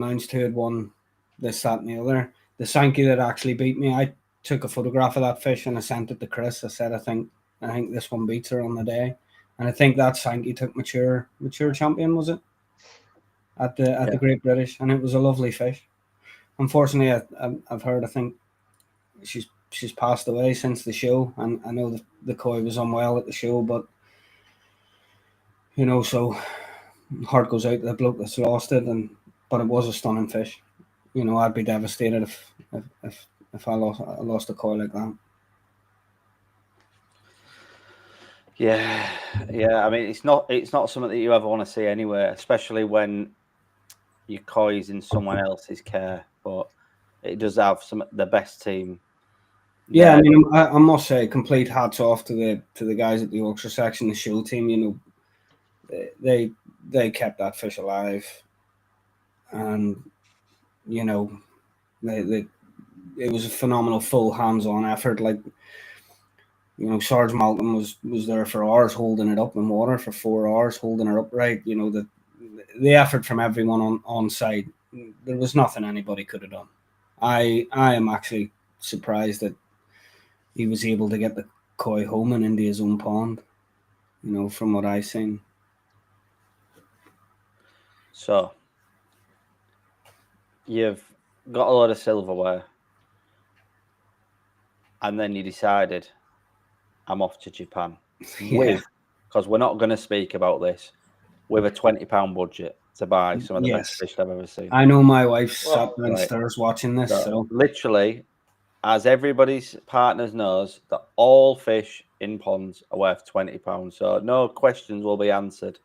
announced who had won this, that, and the other. The Sankey that actually beat me, I took a photograph of that fish and I sent it to Chris. I said, I think this one beats her on the day. And I think that Sankey took mature champion, was it? At the Great British, and it was a lovely fish. Unfortunately, I've heard, I think she's passed away since the show, and I know the koi was unwell at the show, but so heart goes out to the bloke that's lost it, but it was a stunning fish. I'd be devastated if I lost a koi like that. Yeah. I mean, it's not something that you ever want to see anyway, especially when your koi's in someone else's care. But it does have the best team. Yeah, I mean, I must say, complete hats off to the guys at the Yorkshire section, the show team. They kept that fish alive, and it was a phenomenal full hands-on effort. Like, Sarge Malcolm was there for hours holding it up in water, for 4 hours holding it upright. The effort from everyone on site, there was nothing anybody could have done. I am actually surprised that he was able to get the koi home and into his own pond, from what I've seen. So, you've got a lot of silverware, and then you decided, I'm off to Japan. Because we're not going to speak about this, with a £20 budget to buy some of the best fish I've ever seen. I know my wife's sat downstairs watching this. So literally, as everybody's partners knows, that all fish in ponds are worth £20. So no questions will be answered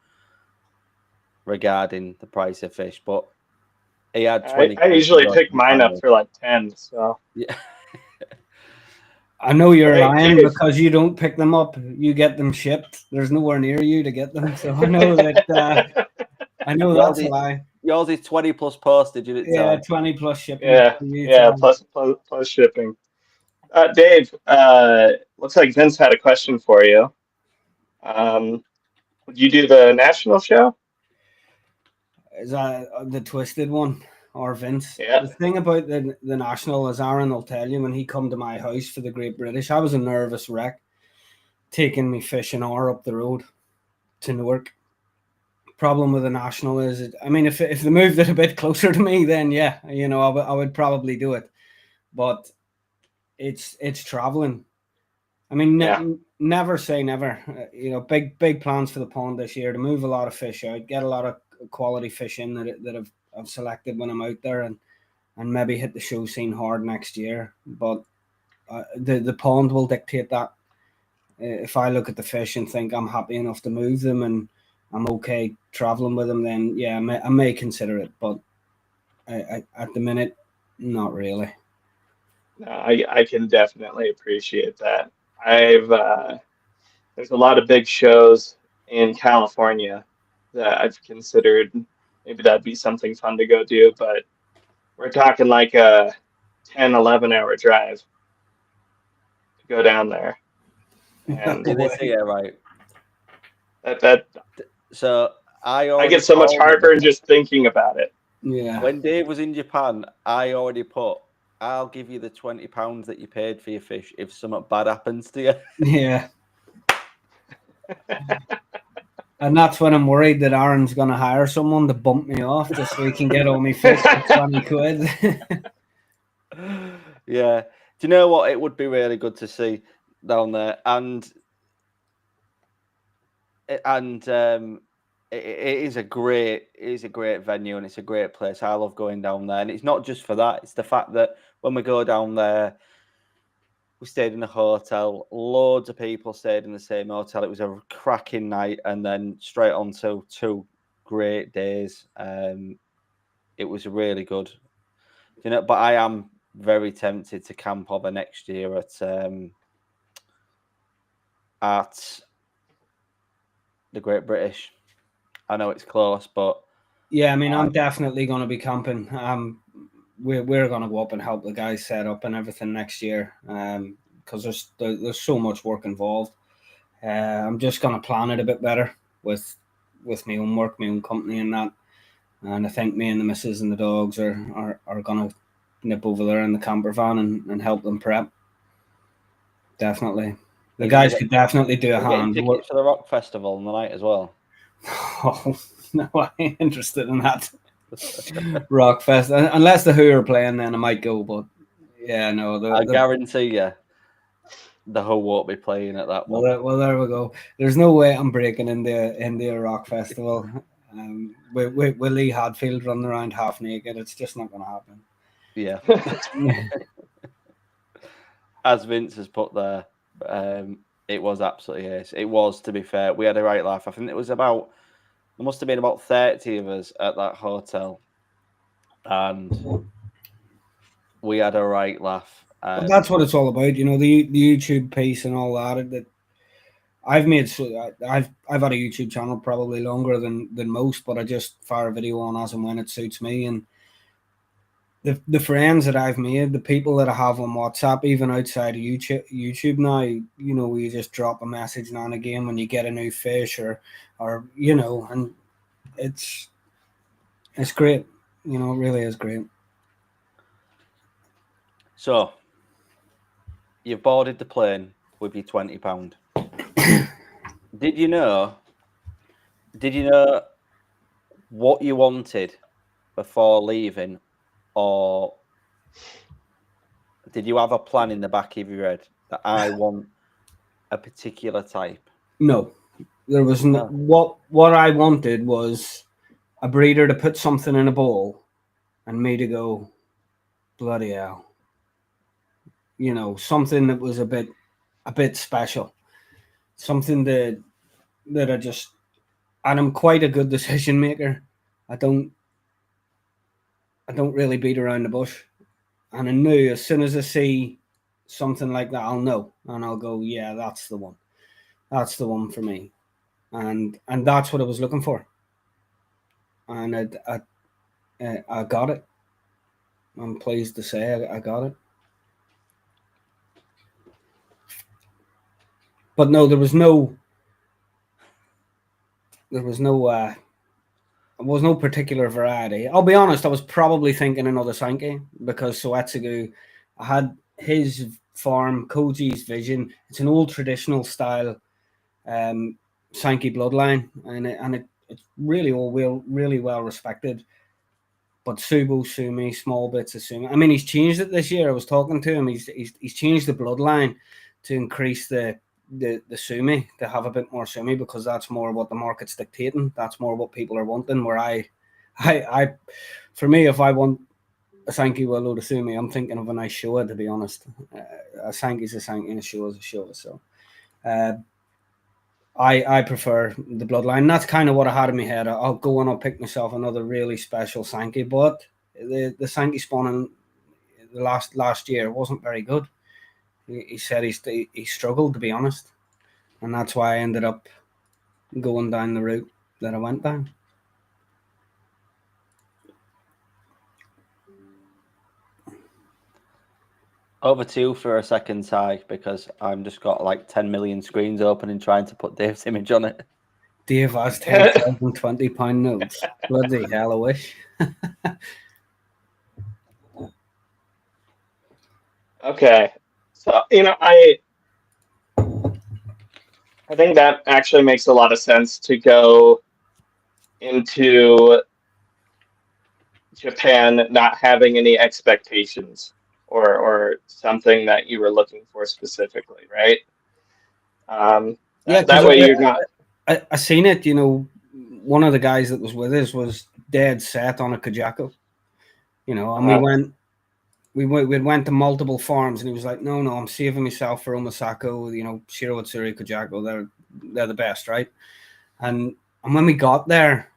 regarding the price of fish. But he had 20. I usually pick mine up for like 10. So yeah. I know you're lying because you don't pick them up. You get them shipped. There's nowhere near you to get them. So I know that. I know that's a lie. Yours is 20 plus postage. Yeah, 20 plus shipping. Yeah, plus shipping. Dave, looks like Vince had a question for you. Would you do the national show? Is that the twisted one? Or Vince. Yeah. The thing about the national, as Arron will tell you, when he come to my house for the Great British, I was a nervous wreck taking me fish an hour up the road to Newark. Problem with the national is, if they moved it a bit closer to me, then yeah, I would probably do it. But it's traveling. I mean, never say never. Big plans for the pond this year to move a lot of fish out, get a lot of quality fish in that I've selected when I'm out there, and maybe hit the show scene hard next year. But the pond will dictate that. If I look at the fish and think I'm happy enough to move them and I'm okay traveling with them, then yeah, I may consider it. But at the minute, not really. No, I can definitely appreciate that. There's a lot of big shows in California that I've considered. Maybe that'd be something fun to go do, but we're talking like a 10, 11-hour drive to go down there. And yeah, right. So I get so much heartburn just thinking about it. Yeah. When Dave was in Japan, I already put, I'll give you the £20 that you paid for your fish if something bad happens to you. Yeah. And that's when I'm worried that Aaron's going to hire someone to bump me off just so he can get all my fish for 20 quid. Yeah. Do you know what? It would be really good to see down there. And it is a great venue and it's a great place. I love going down there. And it's not just for that. It's the fact that when we go down there, we stayed in a hotel. Loads of people stayed in the same hotel. It was a cracking night, and then straight on to 2 great days. It was really good, but I am very tempted to camp over next year at the Great British. I know it's close, but yeah, I mean, I'm definitely going to be camping. We're going to go up and help the guys set up and everything next year, because there's so much work involved. I'm just going to plan it a bit better with my own work, my own company, and that. And I think me and the missus and the dogs are gonna nip over there in the camper van and help them prep. Definitely, the guys could definitely do a hand. Tickets for the rock festival on the night as well. Oh no, I ain't interested in that. Rock fest, unless the Who are playing, then I might go. But yeah, no, I guarantee you, the Who won't be playing at that one. Well, there we go. There's no way I'm breaking into a rock festival. With Lee Hadfield running around half naked, it's just not going to happen. Yeah. As Vince has put there, it was absolutely ace. It was, to be fair. We had a right laugh. I think there must have been about 30 of us at that hotel. And we had a right laugh. But that's what it's all about, you know, the YouTube piece and all that. That I've had a YouTube channel probably longer than most, but I just fire a video on as and when it suits me. And the friends that I've made, the people that I have on WhatsApp, even outside of YouTube now, you know, we just drop a message now and again when you get a new fish or you know, and it's great. You know, it really is great. So, you've boarded the plane with your £20. Did you know what you wanted before leaving, or did you have a plan in the back of your head that I want a particular type? No, there was no. What I wanted was a breeder to put something in a bowl and me to go, bloody hell. You know, something that was a bit special, something that I just, and I'm quite a good decision maker. I don't really beat around the bush, and I knew as soon as I see something like that, I'll know, and I'll go, yeah, that's the one. That's the one for me, and that's what I was looking for, and I got it. I'm pleased to say I got it. But no, there was no particular variety. I'll be honest, I was probably thinking another Sankey because Soetsugu, I had his farm, Koji's Vision. It's an old traditional style Sankey bloodline, and it's really really well respected. But Subo, Sumi, small bits of Sumi. I mean, he's changed it this year. I was talking to him. He's changed the bloodline to increase the Sumi, to have a bit more Sumi, because that's more what the market's dictating. That's more what people are wanting. Where I for me, if I want a Sankey with a load of Sumi, I'm thinking of a nice Showa, to be honest. A Sankey's a Sankey and a Showa's a Showa. So I prefer the bloodline. That's kind of what I had in my head. I'll go and I'll pick myself another really special Sankey, but the Sankey spawning the last year wasn't very good. He said he struggled, to be honest, and that's why I ended up going down the route that I went down. Over to you for a second, Ty, because I'm just got like 10 million screens open and trying to put Dave's image on it. Dave has 10,000 £20 notes. Bloody hell, I wish. Okay. So, you know, I think that actually makes a lot of sense to go into Japan not having any expectations or something that you were looking for specifically, right? That way you're not. I seen it, you know, one of the guys that was with us was dead set on a Kajako, you know, and we went to multiple farms, and he was like, no, I'm saving myself for Omasako, you know, Shiro Atsuri, Kajako, they're the best, right? And when we got there,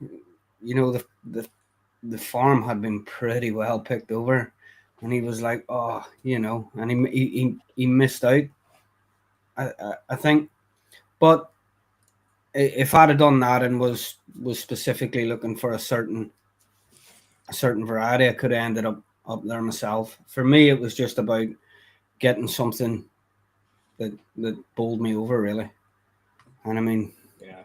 you know, the farm had been pretty well picked over, and he was like, oh, you know, and he missed out, I think. But if I'd have done that and was specifically looking for a certain variety, I could have ended up there myself. For me, it was just about getting something that bowled me over, really. And I mean, yeah,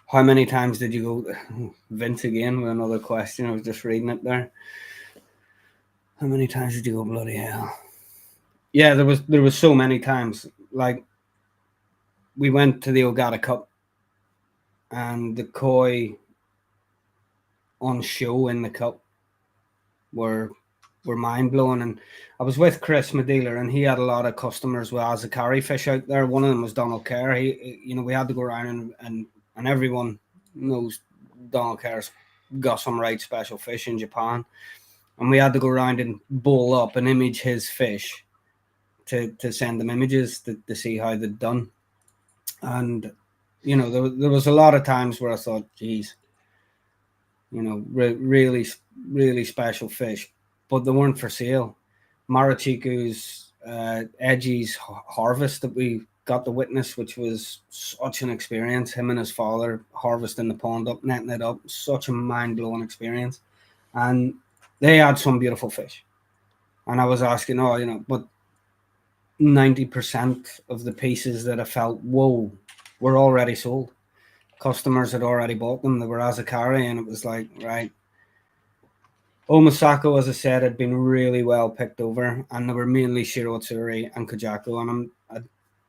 How many times did you go, Vince again with another question? I was just reading it there. How many times did you go? Bloody hell! Yeah, there was so many times. Like we went to the Ogata Cup, and the koi on show in the cup were mind blowing. And I was with Chris, my dealer, and he had a lot of customers with Azakari fish out there. One of them was Donald Kerr. We had to go around and everyone knows Donald Kerr's got some right special fish in Japan, and we had to go around and bowl up and image his fish to send them images to see how they'd done. And there was a lot of times where I thought, geez, really, really special fish, but they weren't for sale. Marachiku's Edgy's harvest that we got to witness, which was such an experience. Him and his father harvesting the pond up, netting it up, such a mind-blowing experience. And they had some beautiful fish. And I was asking, but 90% of the pieces that I felt, whoa, were already sold. Customers had already bought them. They were Azakari, and it was like, right. Omasako, as I said, had been really well picked over, and they were mainly Shirotsuri and Kojako, and I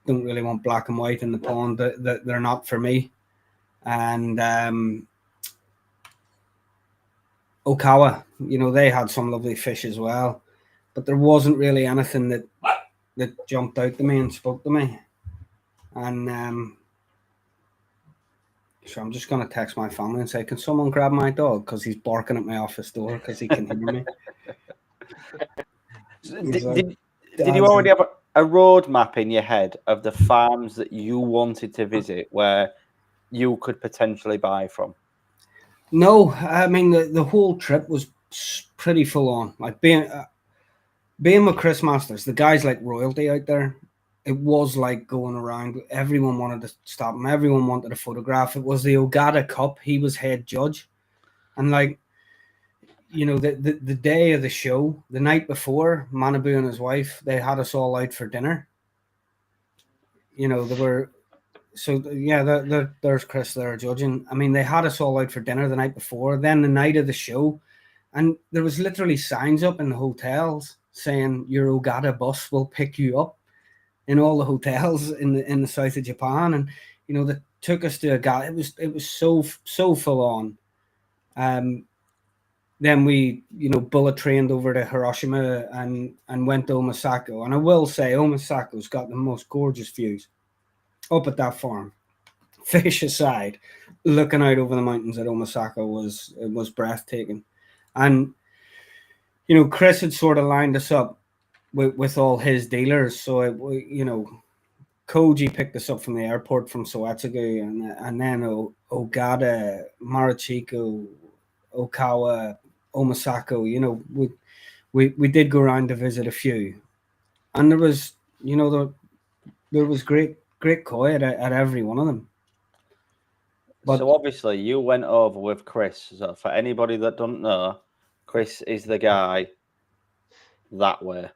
don't really want black and white in the pond. They're not for me. And Okawa, they had some lovely fish as well, but there wasn't really anything that jumped out to me and spoke to me. And so I'm just going to text my family and say, can someone grab my dog? Because he's barking at my office door because he can hear me. Did you already have a road map in your head of the farms that you wanted to visit where you could potentially buy from? No, I mean, the whole trip was pretty full on. Like being with Chris Masters, the guy's like royalty out there. It was like going around. Everyone wanted to stop him. Everyone wanted a photograph. It was the Ogata Cup. He was head judge. And like, the day of the show, the night before, Manabu and his wife, they had us all out for dinner. They were... So, yeah, there's Chris there judging. I mean, they had us all out for dinner the night before. Then the night of the show, and there was literally signs up in the hotels saying, your Ogata bus will pick you up. In all the hotels in the south of Japan, and they took us to a guy. It was so full on. Then we bullet trained over to Hiroshima and went to Omasako. And I will say Omasako's got the most gorgeous views up at that farm. Fish aside, looking out over the mountains at Omasako was breathtaking. And Chris had sort of lined us up with all his dealers. So, Koji picked us up from the airport from Soetsugu, and then Ogata, Marachiko, Okawa, Omasako, we did go around to visit a few. And there was, there was great koi at every one of them. But, so obviously you went over with Chris. So for anybody that don't know, Chris is the guy that way.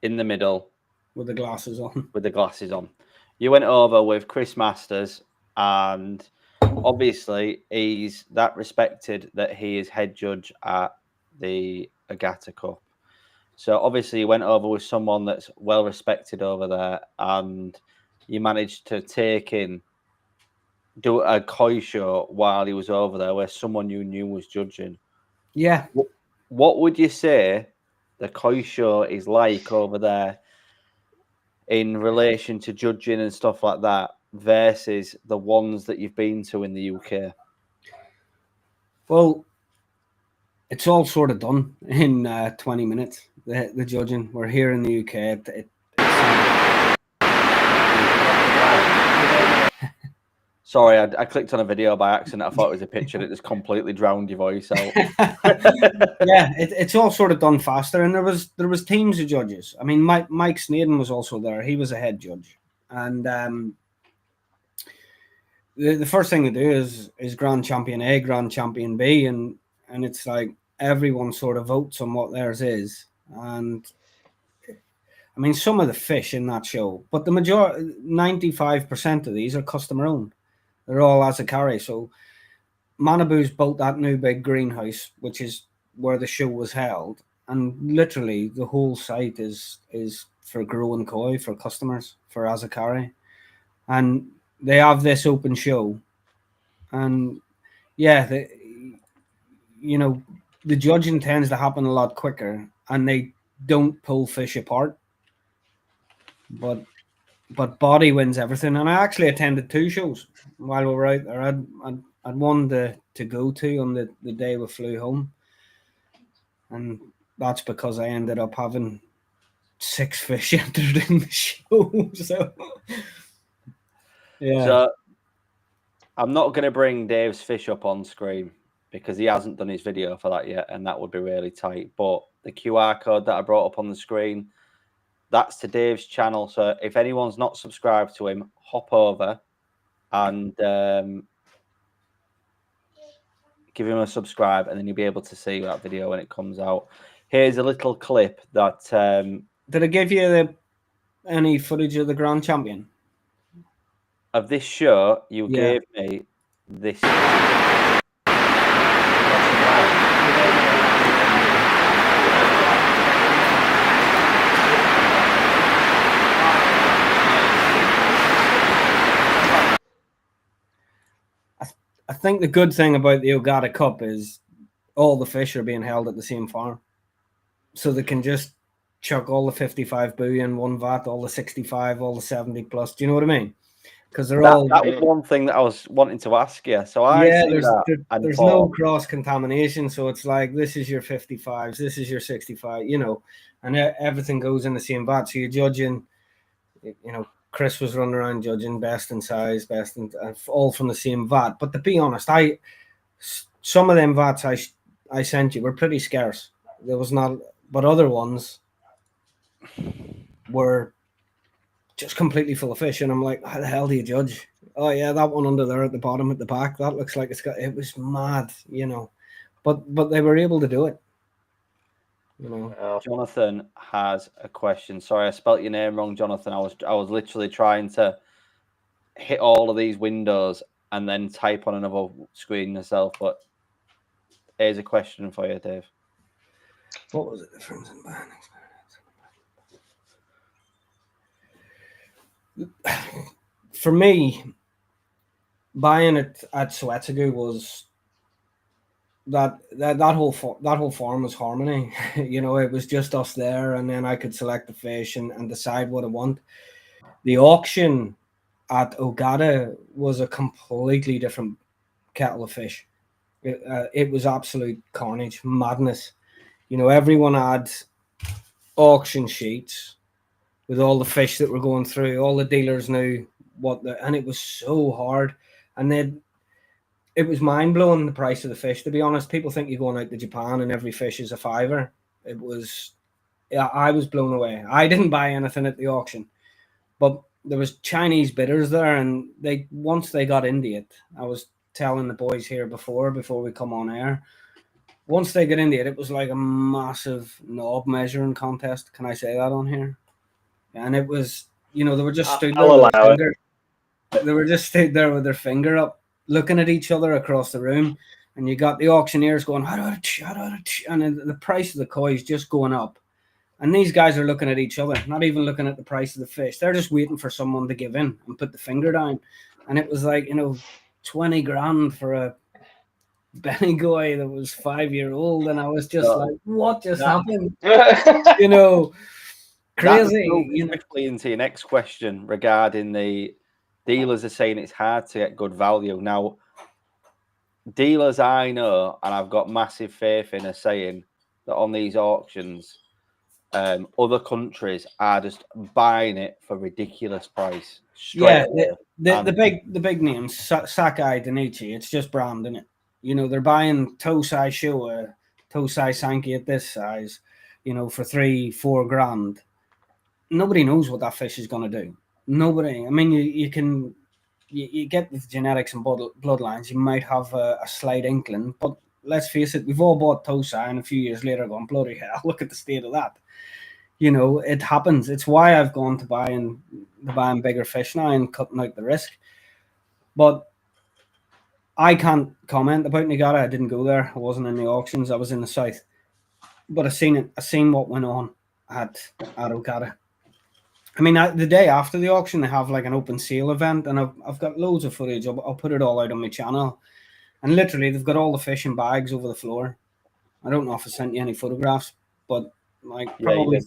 In the middle. With the glasses on. You went over with Chris Masters, and obviously he's that respected that he is head judge at the Ogata Cup. So obviously you went over with someone that's well respected over there, and you managed to do a koi show while he was over there where someone you knew was judging. Yeah. What would you say the koi show is like over there in relation to judging and stuff like that versus the ones that you've been to in the UK? Well, it's all sort of done in 20 minutes, the judging. We're here in the UK. Sorry, I clicked on a video by accident. I thought it was a picture that just completely drowned your voice out. Yeah, it's all sort of done faster, and there was teams of judges. I mean, Mike Snaden was also there. He was a head judge, and the first thing to do is Grand Champion A, Grand Champion B, and it's like everyone sort of votes on what theirs is. And I mean, some of the fish in that show, but the majority, 95% of these are customer owned. They're all Azakari. So Manabu's built that new big greenhouse, which is where the show was held, and literally the whole site is for growing koi for customers for Azakari, and they have this open show, and yeah, the judging tends to happen a lot quicker, and they don't pull fish apart, but body wins everything. And I actually attended 2 shows while we were out there. I'd one to go to on the day we flew home, and that's because I ended up having 6 fish entered in the show. So yeah. So I'm not going to bring Dave's fish up on screen because he hasn't done his video for that yet, and that would be really tight. But the QR code that I brought up on the screen, that's to Dave's channel. So if anyone's not subscribed to him, hop over and give him a subscribe, and then you'll be able to see that video when it comes out. Here's a little clip that... Did I give you any footage of the Grand Champion? Of this show, you gave me this. I think the good thing about the Ogata Cup is all the fish are being held at the same farm. So they can just chuck all the 55 billion, 1 VAT, all the 65, all the 70 plus. Do you know what I mean? Because they're all... That was one thing that I was wanting to ask you. So there's no cross-contamination. So it's like, this is your 55s, this is your 65, and everything goes in the same VAT. So you're judging, Chris was running around judging best in size, best in all from the same VAT. But to be honest, some of them VATs I sent you were pretty scarce. There was not, but other ones were just completely full of fish, and I'm like, how the hell do you judge? Oh yeah, that one under there at the bottom at the back, that looks like it was mad, but they were able to do it. Jonathan has a question. Sorry, I spelt your name wrong, Jonathan. I was literally trying to hit all of these windows and then type on another screen myself. But here's a question for you, Dave. What was the difference in buying experience? For me, buying it at Suetsugu was that whole farm was harmony. It was just us there, and then I could select the fish and decide what I want. The auction at Ogata was a completely different kettle of fish. It was absolute carnage, madness. Everyone had auction sheets with all the fish that were going through. All the dealers knew and it was so hard. And then it was mind blowing, the price of the fish. To be honest, people think you're going out to Japan and every fish is a $5. I was blown away. I didn't buy anything at the auction, but there was Chinese bidders there, and once they got into it, I was telling the boys here before we come on air, once they get into it, it was like a massive knob measuring contest. Can I say that on here? And it was, they were just stood there with their finger. They were just stood there with their finger up, looking at each other across the room, and you got the auctioneers going, and the price of the koi is just going up. And these guys are looking at each other, not even looking at the price of the fish. They're just waiting for someone to give in and put the finger down. And it was like, 20 grand for a Benny Goy that was 5-year-old. And I was just like, what just happened? Crazy. Quickly into your next question regarding the dealers are saying it's hard to get good value. Now, dealers I know, and I've got massive faith in, are saying that on these auctions, other countries are just buying it for ridiculous price. The big names, Sakai, Danichi, it's just brand, isn't it? They're buying Tosai Showa, Tosai Sankey at this size, for 3-4 grand. Nobody knows what that fish is going to do. Nobody. I mean, you get the genetics and bloodlines, you might have a slight inkling, but let's face it, we've all bought Tosai and a few years later gone, bloody hell, look at the state of that. It happens. It's why I've gone to buying bigger fish now and cutting out the risk. But I can't comment about Niagara. I didn't go there. I wasn't in the auctions. I was in the south, but I seen it. I seen what went on at Ogata. I mean, the day after the auction, they have like an open sale event, and I've got loads of footage. I'll put it all out on my channel, and literally they've got all the fish in bags over the floor. I don't know if I sent you any photographs, but like probably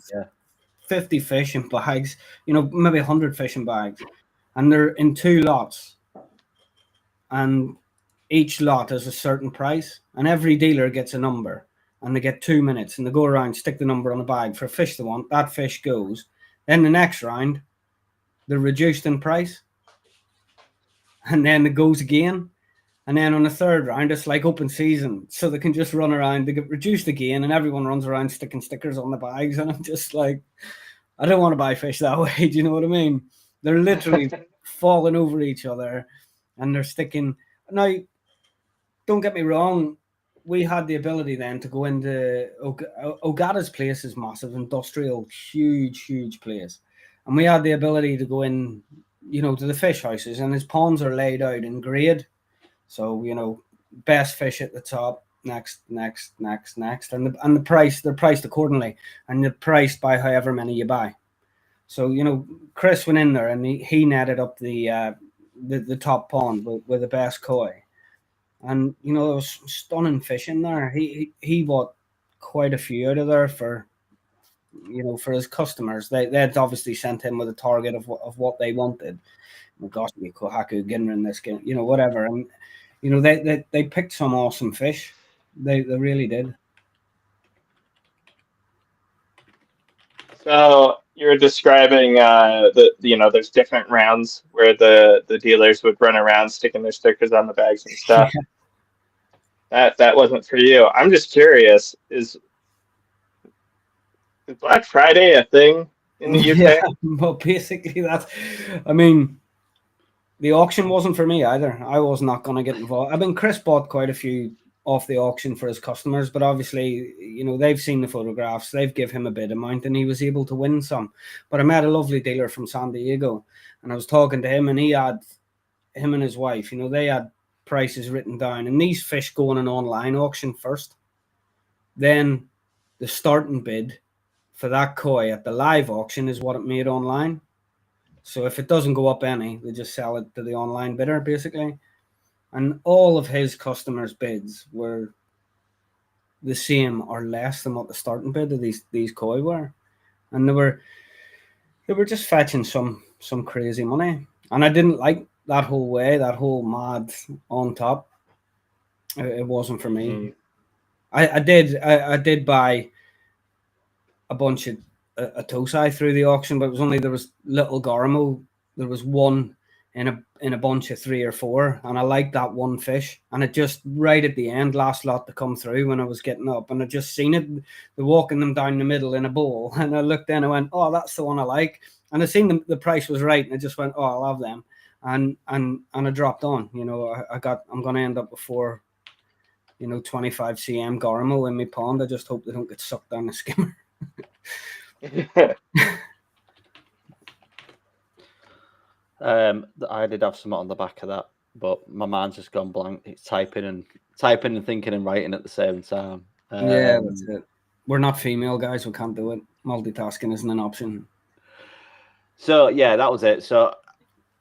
50 fish in bags. You know, maybe 100 fish in bags, and they're in 2 lots, and each lot is a certain price, and every dealer gets a number, and they get 2 minutes, and they go around, stick the number on a bag for a fish they want. That fish goes. Then the next round, they're reduced in price, and then it goes again. And then on the third round, it's like open season, so they can just run around. They get reduced again, and everyone runs around sticking stickers on the bags. And I'm just like, I don't want to buy fish that way. Do you know what I mean? They're literally falling over each other, and they're sticking. Now, don't get me wrong. We had the ability then to go into Ogata's place is massive, industrial, huge place, and we had the ability to go in, you know, to the fish houses, and his ponds are laid out in grade. So, you know, best fish at the top, next, and the price, they're priced accordingly, and they're priced by however many you buy. So, you know, Chris went in there and he netted up the top pond with the best koi, and you know there was stunning fish in there. He bought quite a few out of there for, you know, for his customers. They'd obviously sent him with a target of what they wanted. Gosh, Kohaku, Ginrin, this, you know, whatever, and you know, they picked some awesome fish. They really did. So you're describing you know, there's different rounds where the dealers would run around sticking their stickers on the bags and stuff. Yeah. That wasn't for you. I'm just curious, is Black Friday a thing in the UK? Yeah, well, basically that's, I mean, the auction wasn't for me either. I was not going to get involved. I mean, Chris bought quite a few off the auction for his customers, but obviously, you know, they've seen the photographs, they've give him a bid amount, and he was able to win some. But I met a lovely dealer from San Diego, and I was talking to him, and he had, him and his wife, you know, they had prices written down, and these fish go on an online auction first. Then the starting bid for that koi at the live auction is what it made online. So if it doesn't go up any, they just sell it to the online bidder, basically. And all of his customers' bids were the same or less than what the starting bid of these koi were. And they were just fetching some crazy money. And I didn't like that whole way, that whole mad on top. It wasn't for me. I did buy a bunch of a tosai through the auction, but it was only, there was little Garamo. There was one in a bunch of 3 or 4, and I liked that one fish. And it just right at the end, last lot to come through when I was getting up, and I just seen it. They're walking them down the middle in a bowl, and I looked in and I went, "Oh, that's the one I like." And I seen the price was right, and I just went, "Oh, I'll have them." And I dropped on. You know, I'm going to end up with 4, you know, 25 cm Garamo in my pond. I just hope they don't get sucked down the skimmer. I did have something on the back of that, but my mind's just gone blank. It's typing and thinking and writing at the same time. Yeah, that's it. We're not female guys. We can't do it. Multitasking isn't an option. So yeah, that was it. So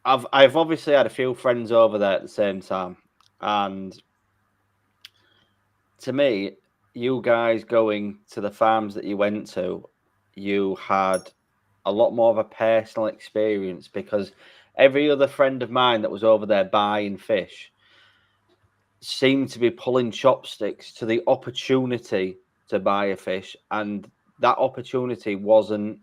I've obviously had a few friends over there at the same time, and to me, you guys going to the farms that you went to, you had a lot more of a personal experience, because every other friend of mine that was over there buying fish seemed to be pulling chopsticks to the opportunity to buy a fish, and that opportunity wasn't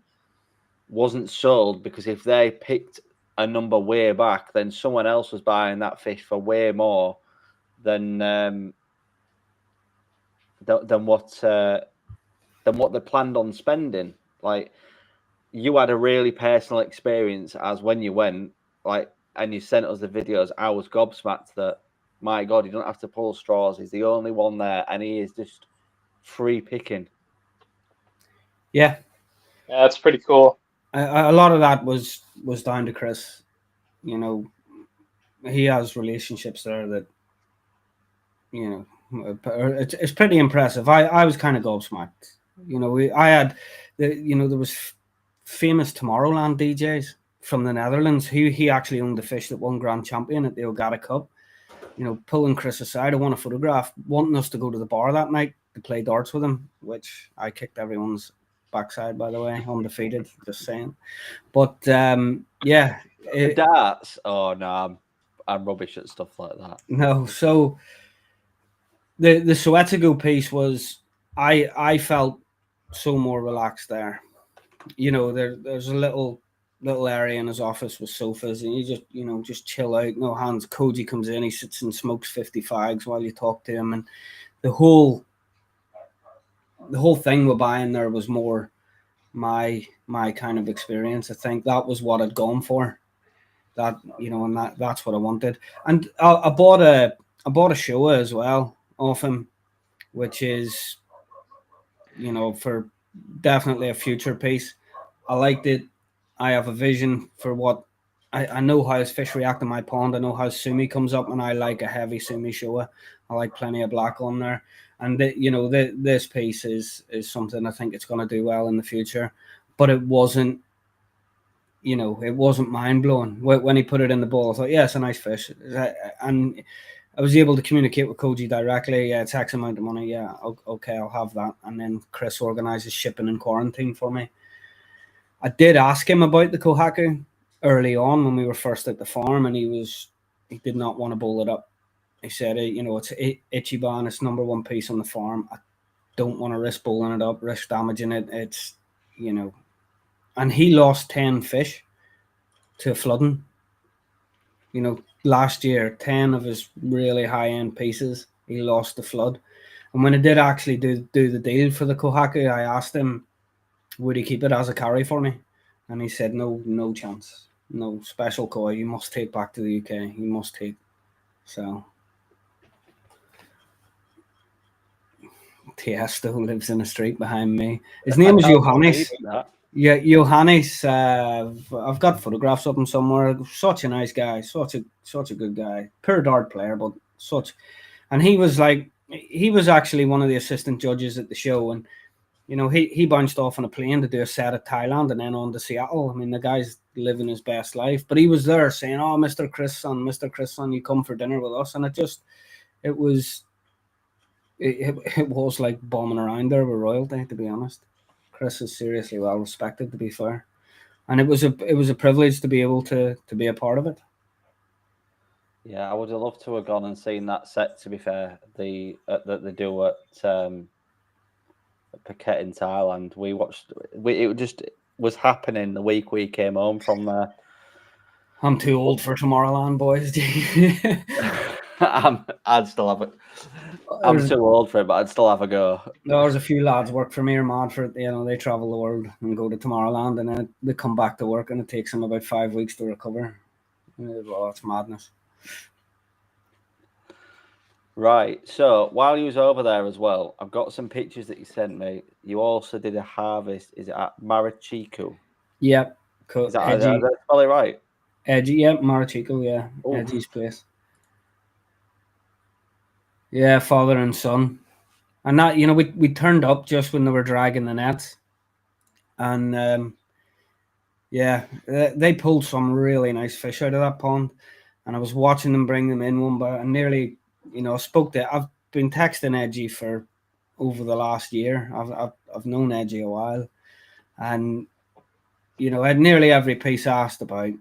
sold, because if they picked a number way back, then someone else was buying that fish for way more than what they planned on spending. Like, you had a really personal experience as when you went, like, and you sent us the videos. I was gobsmacked that, my God, you don't have to pull straws. He's the only one there, and he is just free picking. Yeah, that's pretty cool. A lot of that was down to Chris. You know, he has relationships there that you know, it's pretty impressive. I was kind of gobsmacked. I had there was famous Tomorrowland DJs from the Netherlands. He actually owned the fish that won Grand Champion at the Ogata Cup. Pulling Chris aside, I want a photograph, wanting us to go to the bar that night to play darts with him, which I kicked everyone's backside, by the way, undefeated, just saying. But yeah. Darts? Oh, no, I'm rubbish at stuff like that. No, so the Soweto piece was, I felt so more relaxed there. There's a little area in his office with sofas, and you just chill out, no hands. Koji comes in, he sits and smokes 50 fags while you talk to him, and the whole thing with buying there was more my kind of experience. I think that was what I'd gone for. That and that's what I wanted. And I bought a Showa as well off him, which is for definitely a future piece. I liked it. I have a vision for what I know how his fish react in my pond. I know how Sumi comes up, and I like a heavy Sumi Showa. I like plenty of black on there. And this piece is something I think it's going to do well in the future. But it wasn't, it wasn't mind blowing when he put it in the bowl. I thought, yeah, it's a nice fish, and I was able to communicate with Koji directly. Yeah, it's X amount of money. Yeah, okay, I'll have that. And then Chris organizes shipping and quarantine for me. I did ask him about the Kohaku early on when we were first at the farm, and he did not want to bowl it up. He said, it's Ichiban, it's number one piece on the farm. I don't want to risk bowling it up, risk damaging it. It's, and he lost 10 fish to flooding. Last year, 10 of his really high-end pieces, he lost to flood. And when I did actually do the deal for the Kohaku, I asked him, would he keep it as a carry for me? And he said, no chance. No, special koi. You must take back to the UK. You must take. So Tiesto lives in a street behind me. His name is Johannes. Yeah, Johannes. I've got photographs of him somewhere. Such a nice guy. Such a good guy. Pure dart player, but such. And he was actually one of the assistant judges at the show, and he bounced off on a plane to do a set at Thailand and then on to Seattle. I mean, the guy's living his best life, but he was there saying, "Oh, Mr. Chris son, you come for dinner with us," and it was like bombing around there with royalty, to be honest. Chris is seriously well respected, to be fair, and it was a privilege to be able to be a part of it. Yeah, I would have loved to have gone and seen that set. To be fair, that they do at Phuket in Thailand. We watched. It just was happening the week we came home from there. I'm too old for Tomorrowland, boys. I'd still have it. I'm too old for it, but I'd still have a go. There's a few lads work for me or mad for it. They travel the world and go to Tomorrowland, and then they come back to work, and it takes them about 5 weeks to recover. Well, that's madness. Right. So while you was over there as well, I've got some pictures that you sent me. You also did a harvest. Is it at Marachiko? Yep. Is that probably right? Edgy, yep. Marachiko, yeah. Ooh. Edgy's place. Yeah, father and son. And that, we turned up just when they were dragging the nets. And yeah, they pulled some really nice fish out of that pond. And I was watching them bring them in one by, and nearly, I've been texting Edgy for over the last year. I've known Edgy a while. And, I had nearly every piece asked about.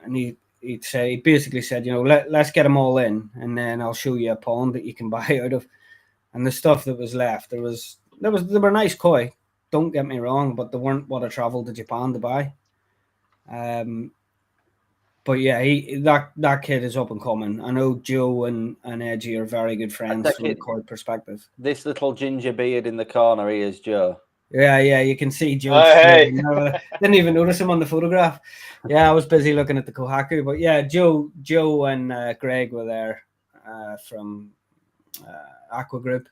And he basically said, let's get them all in, and then I'll show you a pond that you can buy out of. And the stuff that was left, they were nice koi, don't get me wrong, but they weren't what I traveled to Japan to buy. But yeah, that kid is up and coming. I know Joe and Edgy are very good friends from a koi perspective. This little ginger beard in the corner, he is Joe. Yeah, you can see Joe. Hey. Didn't even notice him on the photograph. Yeah, I was busy looking at the Kohaku, but yeah, Joe and Greg were there from Aqua Group,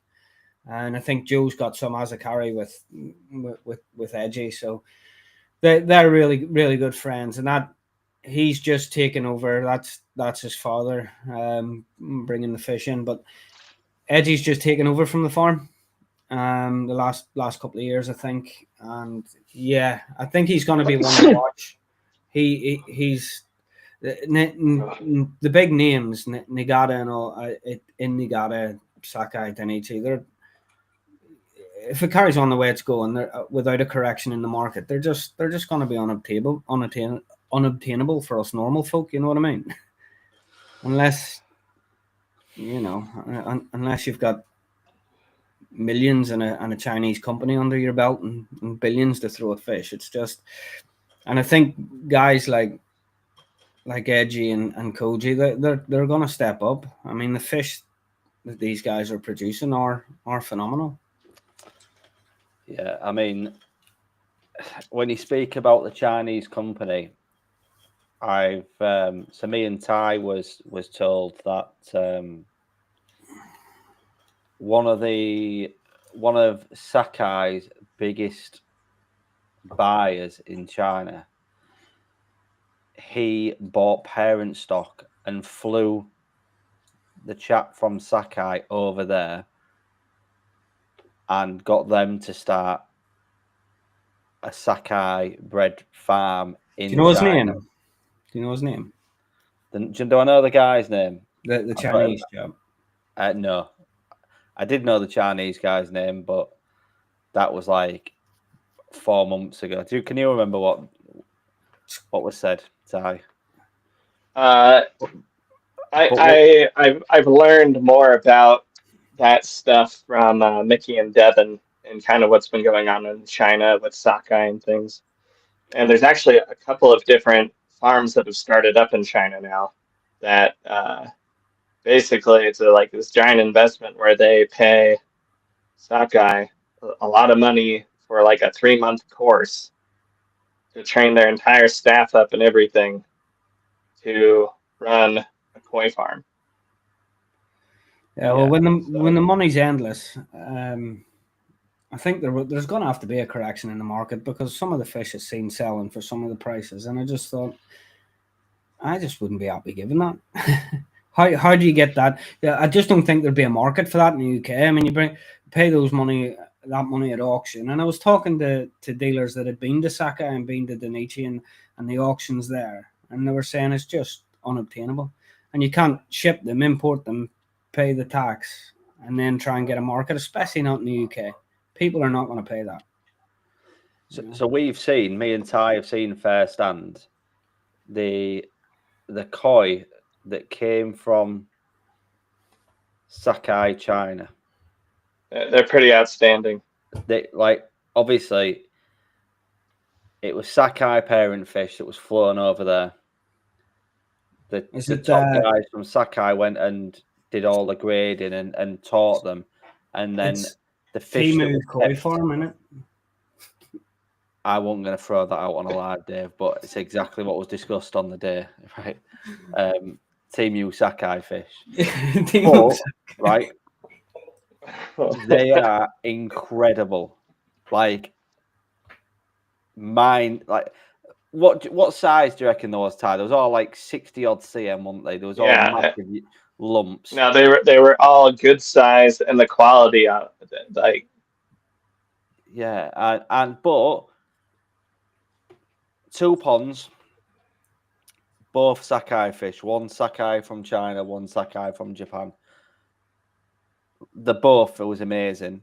and I think Joe's got some as a carry with Edgy, so they're really really good friends, and that he's just taken over. That's his father bringing the fish in, but Edgy's just taken over from the farm. The last couple of years, I think, and yeah, I think he's going to be one to watch. He's the big names, Nagata and all, in Nagata, Sakai, Denichi. They're, if it carries on the way it's going, without a correction in the market, they're just going to be unobtainable for us normal folk. You know what I mean? Unless unless you've got millions and a Chinese company under your belt and billions to throw at fish. It's just, and I think guys like Edgy and Koji, they're going to step up. I mean, the fish that these guys are producing are phenomenal. Yeah, I mean, when you speak about the Chinese company, I've so me and Ty was told that one of Sakai's biggest buyers in China, he bought parent stock and flew the chap from Sakai over there and got them to start a Sakai bred farm in Do you know his China. name? Do you know his name? Do I know the guy's name? The Chinese job. No, I did know the Chinese guy's name, but that was like 4 months ago. Can you remember what was said, Ty? I've learned more about that stuff from Mickey and Devin and kind of what's been going on in China with Sakai and things. And there's actually a couple of different farms that have started up in China now that basically it's like this giant investment where they pay Sakai a lot of money for like a 3-month course to train their entire staff up and everything to run a koi farm. Yeah, well, when the money's endless, I think there's going to have to be a correction in the market because some of the fish is seen selling for some of the prices, and I just thought, I just wouldn't be happy giving that. How do you get that? Yeah, I just don't think there'd be a market for that in the UK. I mean, you pay that money at auction, and I was talking to dealers that had been to Sakai and been to Denichi and the auctions there, and they were saying it's just unobtainable, and you can't ship them, import them, pay the tax, and then try and get a market, especially not in the UK. People are not going to pay that. So we've seen, me and Ty have seen firsthand the koi that came from Sakai, China. They're pretty outstanding. They, like, obviously, it was Sakai parent fish that was flown over there. The top guys from Sakai went and did all the grading and taught them, and then the fish that was koi farm, isn't it? I wasn't going to throw that out on a live, Dave, but it's exactly what was discussed on the day, right? Team U Sakai fish. Right? They are incredible. Like, what size do you reckon those, Ty? There was all like 60 odd cm, weren't they? There was all massive lumps. No, they were all good size, and the quality of it, like, yeah, but 2 ponds, both Sakai fish. One Sakai from China, one Sakai from Japan. The both, it was amazing,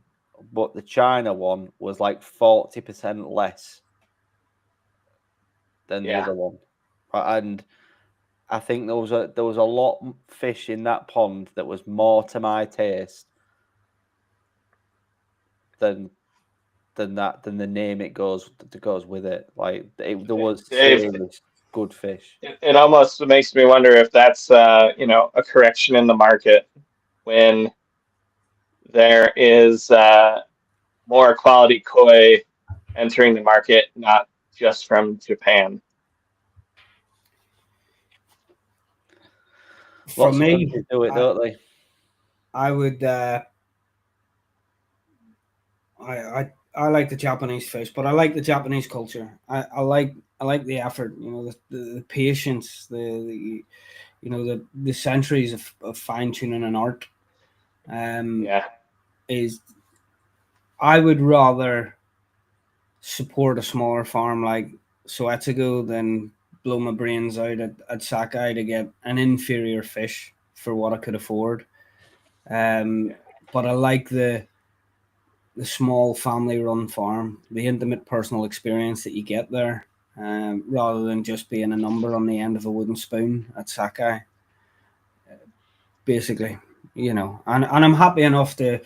but the China one was like 40% less than the other one, and I think there was a lot of fish in that pond that was more to my taste than the name it goes with it. Like, there was serious good fish. It almost makes me wonder if that's a correction in the market when there is more quality koi entering the market, not just from Japan. For me, do it, don't they? I would. I like the Japanese fish, but I like the Japanese culture. I like the effort. The patience. The centuries of fine tuning and art. is I would rather support a smaller farm like Soetsugo than blow my brains out at Sakai to get an inferior fish for what I could afford. But I like the small family run farm, the intimate personal experience that you get there, rather than just being a number on the end of a wooden spoon at Sakai. Basically, and I'm happy enough to.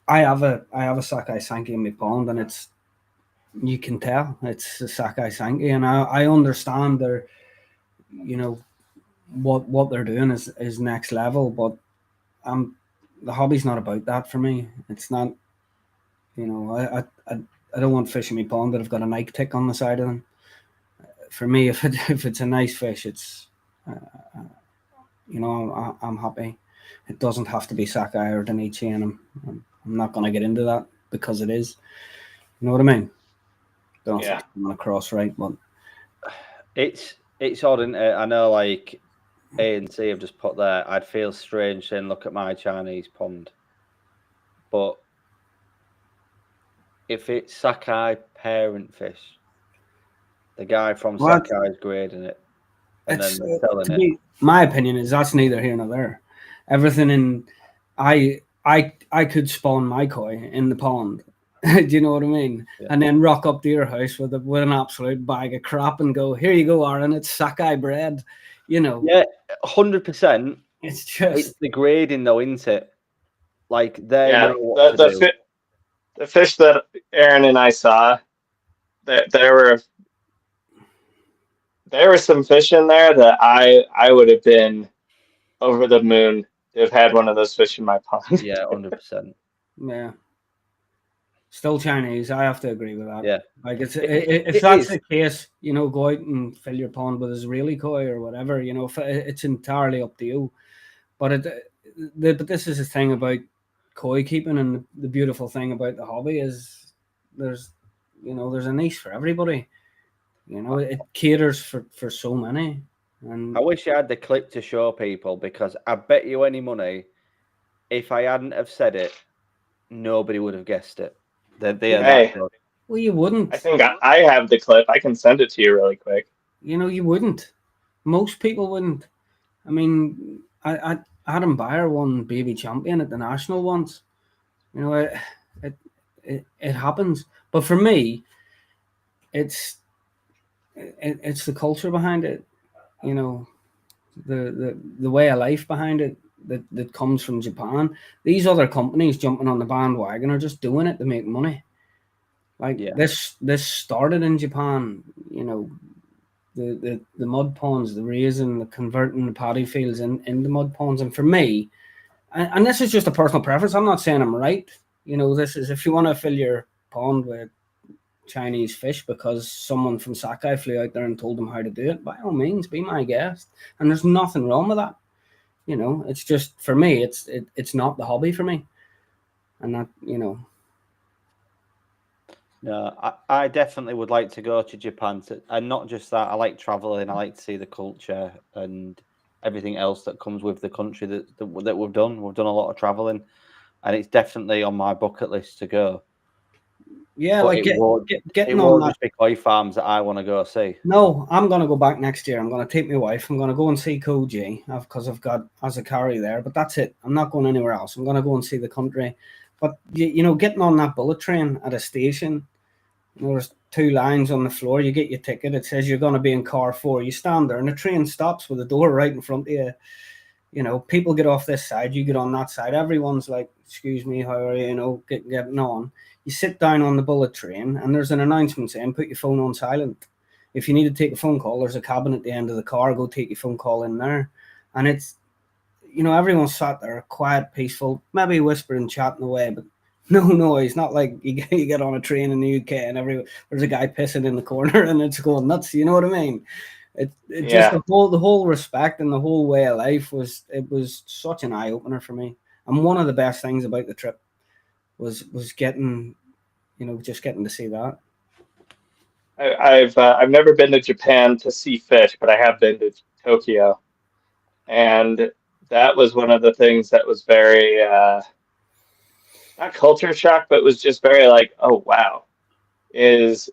I have a Sakai Sankey in my pond, and you can tell it's a Sakai Sankey, and I understand they're, what they're doing is next level, but the hobby's not about that for me. It's not, I don't want fish in my pond that have got a Nike tick on the side of them. For me, if it's a nice fish, it's, I'm happy. It doesn't have to be Sakai or Danichi, and I'm not going to get into that because it is. You know what I mean? Don't think I'm across right, but it's odd, isn't it? I know, like A&C have just put there. I'd feel strange saying, "Look at my Chinese pond," but if it's Sakai parent fish, the guy from Sakai is grading it, and then they're selling it. My opinion is that's neither here nor there. Everything in, I could spawn my koi in the pond. Do you know what I mean? Yeah. And then rock up to your house with an absolute bag of crap and go, "Here you go, Arron, it's Sakai bread." Yeah, 100%. It's the grading though, isn't it? Like the fish that Arron and I saw, there were some fish in there that I would have been over the moon to have had one of those fish in my pond. Yeah, 100%. Yeah. Still Chinese. I have to agree with that. Yeah. Like if that's the case, go out and fill your pond with Israeli koi or whatever. It's entirely up to you. But but this is the thing about koi keeping, and the beautiful thing about the hobby is there's a niche for everybody. It caters for so many. And I wish I had the clip to show people, because I bet you any money, if I hadn't have said it, nobody would have guessed it. Well, you wouldn't. I think I have the clip. I can send it to you really quick. You wouldn't. Most people wouldn't. I mean, Adam Beyer won baby champion at the national once. It happens. But for me, it's the culture behind it. The way of life behind it that comes from Japan. These other companies jumping on the bandwagon are just doing it to make money. Like this started in Japan. The mud ponds, the raising, the converting the paddy fields into mud ponds. And for me, and this is just a personal preference, I'm not saying I'm right. This is, if you want to fill your pond with Chinese fish because someone from Sakai flew out there and told them how to do it, by all means, be my guest. And there's nothing wrong with that. It's just, for me, it's not the hobby for me. And that, No, I definitely would like to go to Japan, and not just that. I like traveling. I like to see the culture and everything else that comes with the country that we've done. We've done a lot of traveling, and it's definitely on my bucket list to go. Yeah, but like it won't just be koi farms that I want to go see. No, I'm going to go back next year. I'm going to take my wife. I'm going to go and see Koji because I've got Azakari there. But that's it. I'm not going anywhere else. I'm going to go and see the country. But, getting on that bullet train at a station, there's 2 lines on the floor. You get your ticket. It says you're going to be in car 4. You stand there and the train stops with the door right in front of you. People get off this side. You get on that side. Everyone's like, "Excuse me, how are you?" Getting on. You sit down on the bullet train and there's an announcement saying, "Put your phone on silent. If you need to take a phone call, there's a cabin at the end of the car. Go take your phone call in there." And it's, everyone's sat there quiet, peaceful, maybe whispering, chatting away, but no noise. Not like you get on a train in the UK and there's a guy pissing in the corner and it's going nuts. You know what I mean? Just the whole respect and the whole way of life was such an eye opener for me. And one of the best things about the trip was getting, just getting to see that. I've never been to Japan to see fish, but I have been to Tokyo, and that was one of the things that was very not culture shock, but was just very like, oh wow, is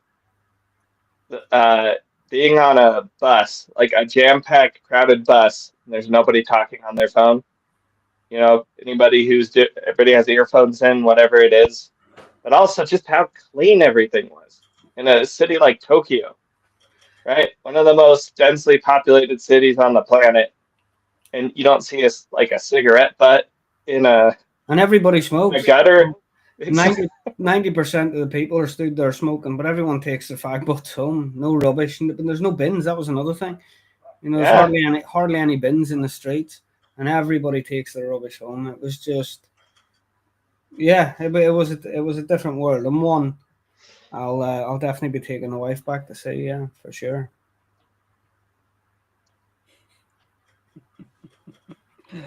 uh, being on a bus, like a jam-packed, crowded bus, and there's nobody talking on their phone. You know, everybody has earphones in, whatever it is, but also just how clean everything was in a city like Tokyo, right? One of the most densely populated cities on the planet, and you don't see like a cigarette butt in And everybody a smokes. gutter. It's 90% of the people are stood there smoking, but everyone takes their fag butts home. No rubbish, but there's no bins. That was another thing. You know, there's yeah, hardly any bins in the streets, and everybody takes their rubbish home. It was just, yeah, it was a different world. And one, I'll definitely be taking the wife back to see. Yeah, for sure.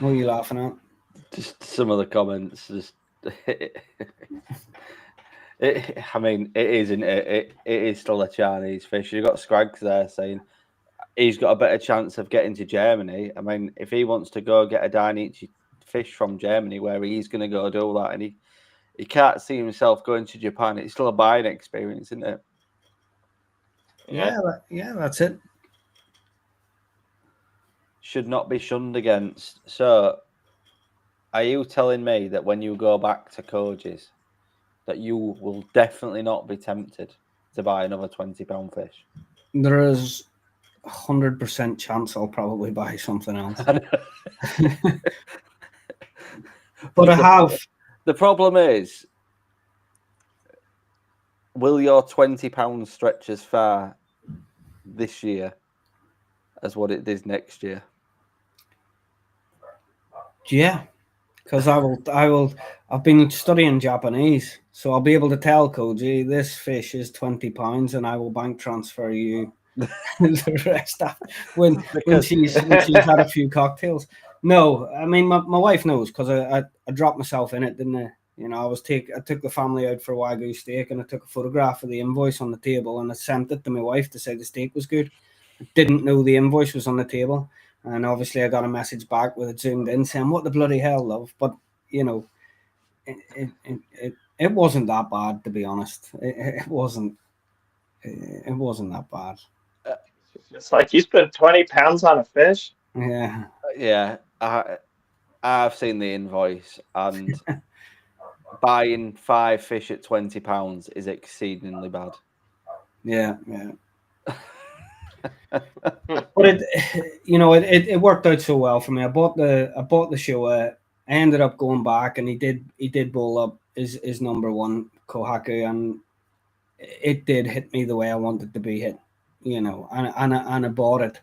What are you laughing at? Just some of the comments. Just, I mean, it is, isn't it? It is still a Chinese fish. You've got Scrags there saying he's got a better chance of getting to Germany. I mean, if he wants to go get a Dainichi fish from Germany, where he's going to go do that, and he can't see himself going to Japan, it's still a buying experience, isn't it? Yeah, that's it. Should not be shunned against. So, are you telling me that when you go back to Koji's, that you will definitely not be tempted to buy another £20 fish? There is 100% chance I'll probably buy something else. But I have. The problem is, will your £20 stretch as far this year as what it did next year? Yeah, because I've been studying Japanese, so I'll be able to tell Koji this fish is £20, and I will bank transfer you the rest when she's had a few cocktails. No, I mean my wife knows because I dropped myself in it, didn't I? You know, I took the family out for Wagyu steak, and I took a photograph of the invoice on the table, and I sent it to my wife to say the steak was good. I didn't know the invoice was on the table. And obviously, I got a message back with it zoomed in saying, "What the bloody hell, love?" But you know, it wasn't that bad, to be honest. It wasn't. It wasn't that bad. just like you spent £20 on a fish. Yeah. I've seen the invoice, and buying 5 fish at £20 is exceedingly bad. Yeah. But it worked out so well for me. I bought the show. I ended up going back, and he did bowl up his number one Kohaku, and it did hit me the way I wanted to be hit. You know, and I bought it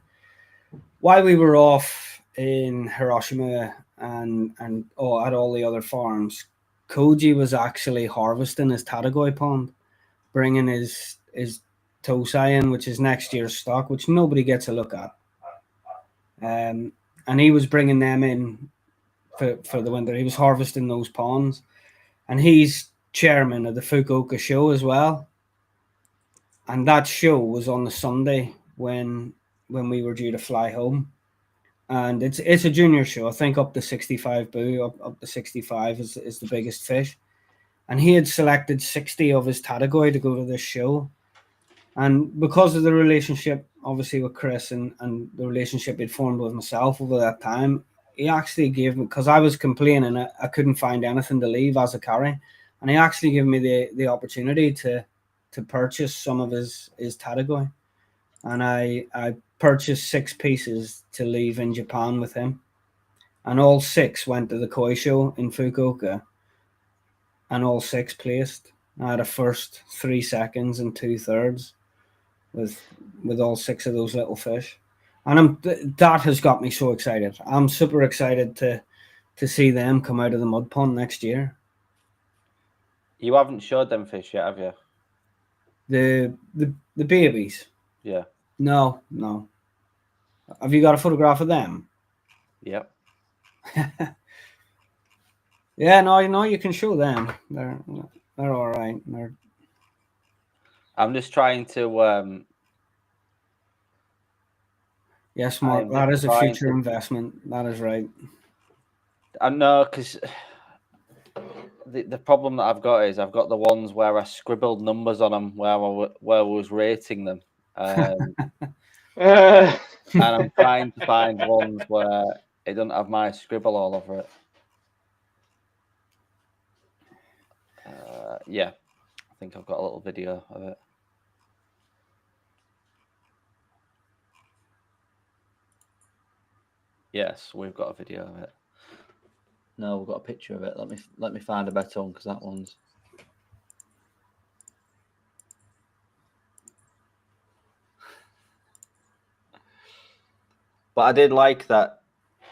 while we were off in Hiroshima and at all the other farms. Koji was actually harvesting his Tadagoi pond, bringing his Tosai in, which is next year's stock, which nobody gets a look at. And he was bringing them in for the winter. He was harvesting those ponds, and he's chairman of the Fukuoka show as well. And that show was on the Sunday when we were due to fly home. And it's a junior show. I think up to 65 boo, up to 65 is the biggest fish. And he had selected 60 of his Tadagoi to go to this show. And because of the relationship, obviously, with Chris and the relationship he'd formed with myself over that time, he actually gave me, because I was complaining I couldn't find anything to leave as a carry, and he actually gave me the opportunity to purchase some of his Tadagoi. And I purchased 6 pieces to leave in Japan with him. And all 6 went to the koi show in Fukuoka, and all 6 placed. I had a first, 3 seconds, and 2 thirds with all 6 of those little fish. And that has got me so excited. I'm super excited to see them come out of the mud pond next year. You haven't showed them fish yet, have you? The babies? Yeah. No. Have you got a photograph of them? Yep. Yeah, no, you can show them. They're all right. I'm just trying to. Yes, Mark. That is a future investment. That is right. I know, because the problem that I've got is I've got the ones where I scribbled numbers on them where I was rating them, and I'm trying to find ones where it doesn't have my scribble all over it. Yeah, I think I've got a little video of it. Yes, we've got a video of it. No, we've got a picture of it. Let me find a better one, because that one's. But I did like that.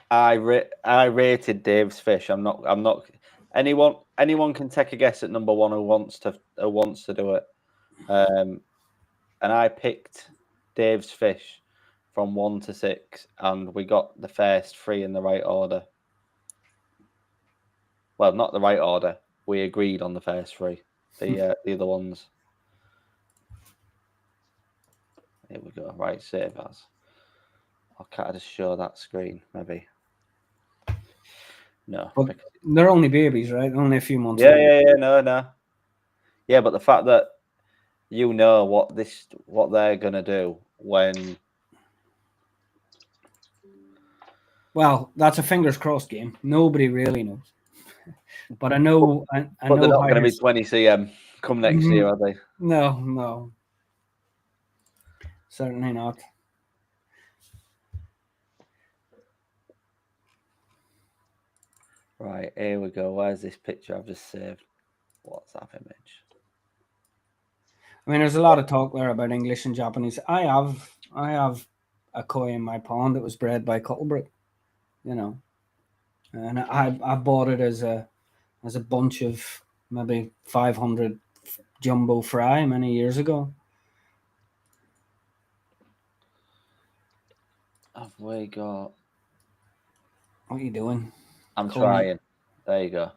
I rated Dave's fish. I'm not. Anyone can take a guess at number one who wants to do it. And I picked Dave's fish from 1 to 6, and we got the first 3 in the right order. Well, not the right order. We agreed on the first 3. The other ones. Here we go. Right, save as. Or can't I just show that screen, maybe? No. But they're only babies, right? Only a few months Yeah, old. no. Yeah, but the fact that you know what they're gonna do when. Well, that's a fingers crossed game. Nobody really knows. But I know. I But know they're not how going to you're- be 20 cm come next year, are they? No, certainly not. Right, here we go. Where's this picture I've just saved? WhatsApp image. I mean, there's a lot of talk there about English and Japanese. I have a koi in my pond that was bred by Cuttlebrook, you know, and I bought it as a bunch of maybe 500 jumbo fry many years ago. Have we got? What are you doing? I'm Cool. trying. There you go.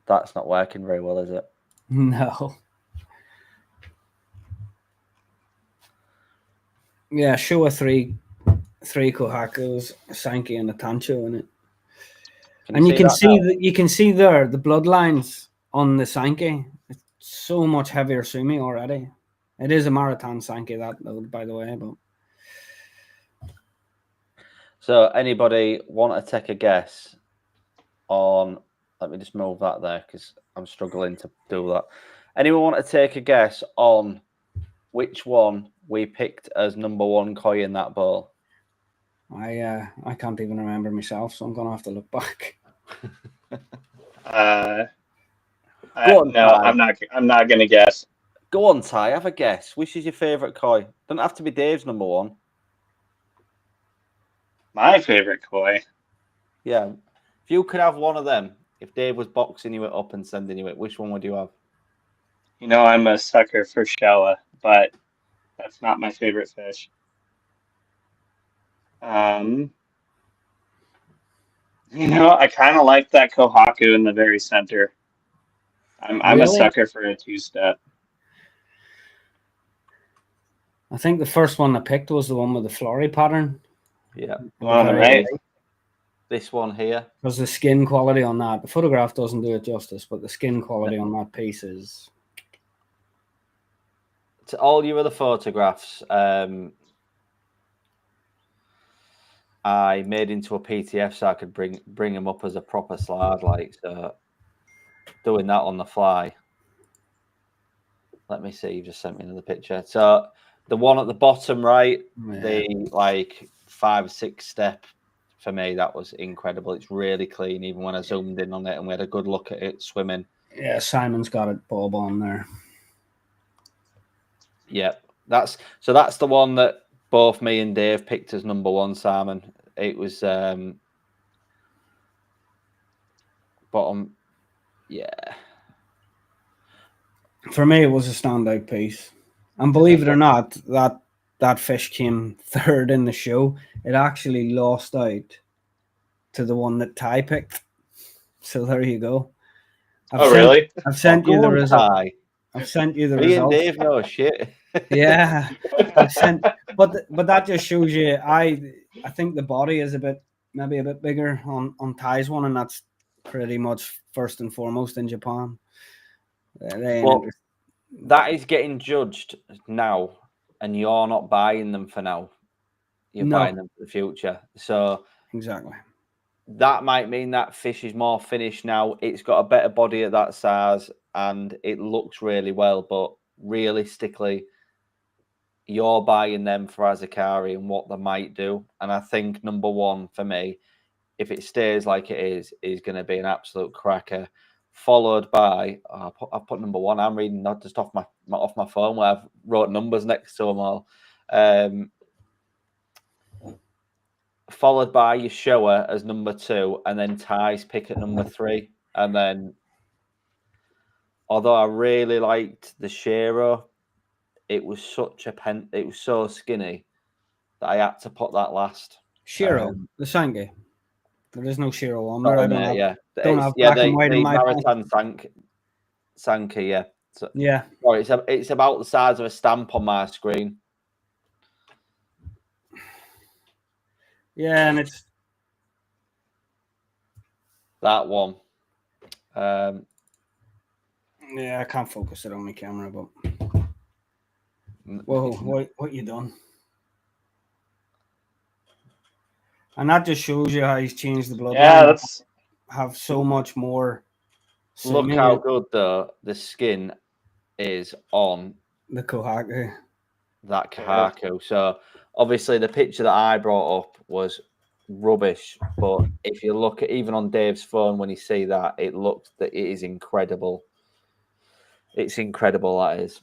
That's not working very well, is it? No. Yeah, show a three kohakus, a Sankey, and a Tancho in it. And you can see there the bloodlines on the Sankey. It's so much heavier sumi already. It is a Maritan Sankey, that by the way. But so, anybody want to take a guess on? Let me just move that there because I'm struggling to do that. Anyone want to take a guess on which one we picked as number 1 koi in that bowl? I can't even remember myself, so I'm gonna have to look back. No, Ty. I'm not gonna guess. Go on, Ty. Have a guess. Which is your favourite koi? Doesn't have to be Dave's number 1. My favorite koi. Yeah. If you could have one of them, if Dave was boxing you it up and sending you it, which one would you have? You know, I'm a sucker for Showa, but that's not my favorite fish. You know, I kind of like that kohaku in the very center. I'm a Really? sucker for a 2-step. I think the first one I picked was the one with the flory pattern. Yeah. The one on the right. This one here. Because the skin quality on that, the photograph doesn't do it justice, but the skin quality on that piece is. To all your other photographs, I made into a PTF so I could bring them up as a proper slide, like so. Doing that on the fly. Let me see. You just sent me another picture. So the one at the bottom right, the like 5 or 6 step. For me, that was incredible. It's really clean, even when I zoomed in on it and we had a good look at it swimming. Yeah, Simon's got it bob on there. Yep, that's the one that both me and Dave picked as number 1, Simon. It was bottom, yeah. For me, it was a standout piece, and believe it or not, that fish came 3rd in the show. It actually lost out to the one that Ty picked. So there you go. Really? I've sent you the result. Ty. I've sent you the Me results. and Dave know shit. Yeah, I've sent, but that just shows you. I think the body is a bit maybe a bit bigger on Ty's one, and that's pretty much first and foremost in Japan. They ain't Well, interested. that is getting judged now, and you're not buying them for now. You're No. buying them for the future. So Exactly. that might mean that fish is more finished now. It's got a better body at that size, and it looks really well. But realistically, you're buying them for Azakari and what they might do. And I think number one for me, if it stays like it is going to be an absolute cracker. Followed by, I've put number one. I'm reading not just off my phone where I've wrote numbers next to them all. Followed by your Showa as number two, and then Ty's pick at number three. And then, although I really liked the Shiro, it was it was so skinny that I had to put that last. Shiro, the Sange. There is no Shiro on there. Not I in don't there, have, yeah. don't have black and white in my phone. Maritime Sankey, yeah. So, Yeah. sorry, it's about the size of a stamp on my screen. Yeah, and it's that one. Yeah, I can't focus it on my camera, but whoa, what you done? And that just shows you how he's changed the bloodline. Yeah, that's have so much more. Look how good the skin is on the Kohaku. That Kohaku. Yeah. So obviously the picture that I brought up was rubbish, but if you look at even on Dave's phone when you see that, it is incredible. It's incredible, that is.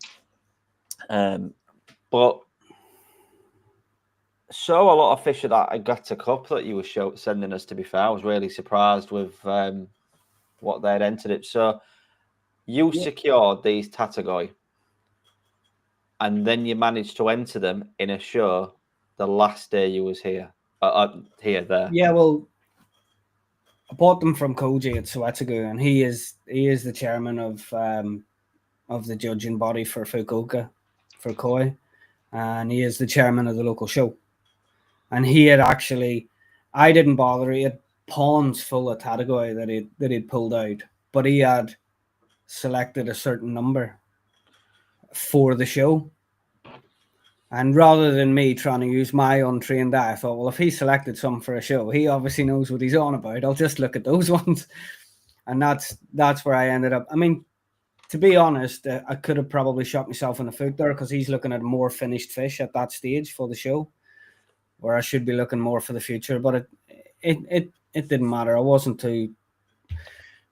But so a lot of fish at that Agata Cup that you were sending us, to be fair. I was really surprised with what they'd entered it. So you secured these Tatagoi, and then you managed to enter them in a show the last day you was here. There. Yeah, well, I bought them from Koji at Suetsugu, and he is the chairman of the judging body for Fukuoka, for Koi, and he is the chairman of the local show. And he had actually, I didn't bother. He had ponds full of Tatagoi that he'd pulled out, but he had selected a certain number for the show. And rather than me trying to use my untrained eye, I thought, well, if he selected some for a show, he obviously knows what he's on about. I'll just look at those ones. And that's where I ended up. I mean, to be honest, I could have probably shot myself in the foot there because he's looking at more finished fish at that stage for the show, where I should be looking more for the future. But it didn't matter. I wasn't too,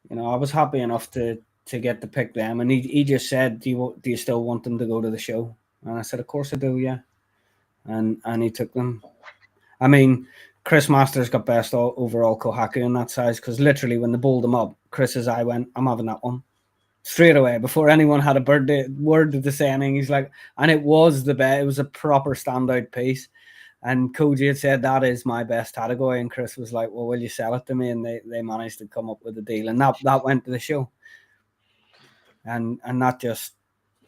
I was happy enough to get to pick them. And he just said, do you still want them to go to the show? And I said, of course I do, yeah. And he took them. I mean, Chris Masters got best overall Kohaku in that size because literally when they bowled him up, Chris's eye went, I'm having that one. Straight away, before anyone had a word to say anything, he's like, and it was the best. It was a proper standout piece. And Koji had said, that is my best Tatagoi. And Chris was like, well, will you sell it to me? And they managed to come up with a deal. And that went to the show. And that just...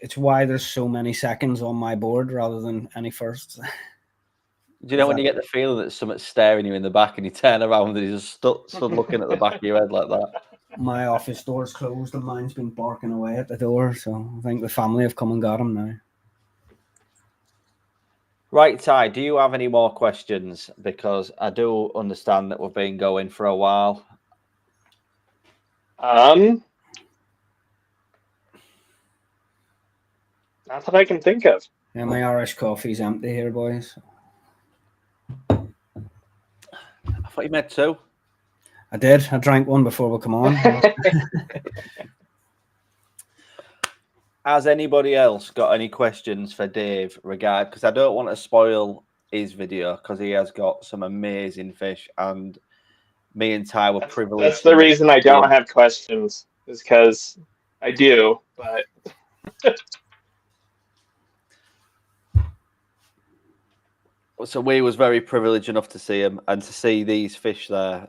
It's why there's so many seconds on my board rather than any firsts. Do you know when you get the feeling that something's staring you in the back and you turn around and he's just stood looking at the back of your head like that? My office door's closed and mine's been barking away at the door, so I think the family have come and got him now. Right, Ty, do you have any more questions? Because I do understand that we've been going for a while. Not that I can think of. Yeah, my Irish coffee's empty here, boys. I thought you meant two. I did. I drank one before we come on. Has anybody else got any questions for Dave because I don't want to spoil his video because he has got some amazing fish and me and Ty were privileged. That's the reason I don't have questions, is because I do, but... So we was very privileged enough to see him and to see these fish there.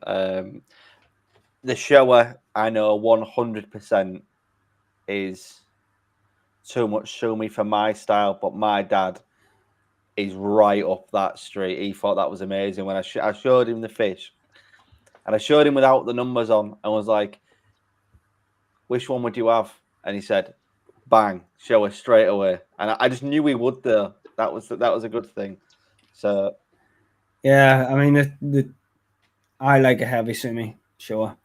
The shower, I know 100% is too much Sumi for my style, but my dad is right up that street. He thought that was amazing. When I showed him the fish, And I showed him without the numbers on and was like, which one would you have? And he said, bang, show us straight away. And I just knew he would though. That was a good thing. So yeah, I mean, I like a heavy sumi, sure.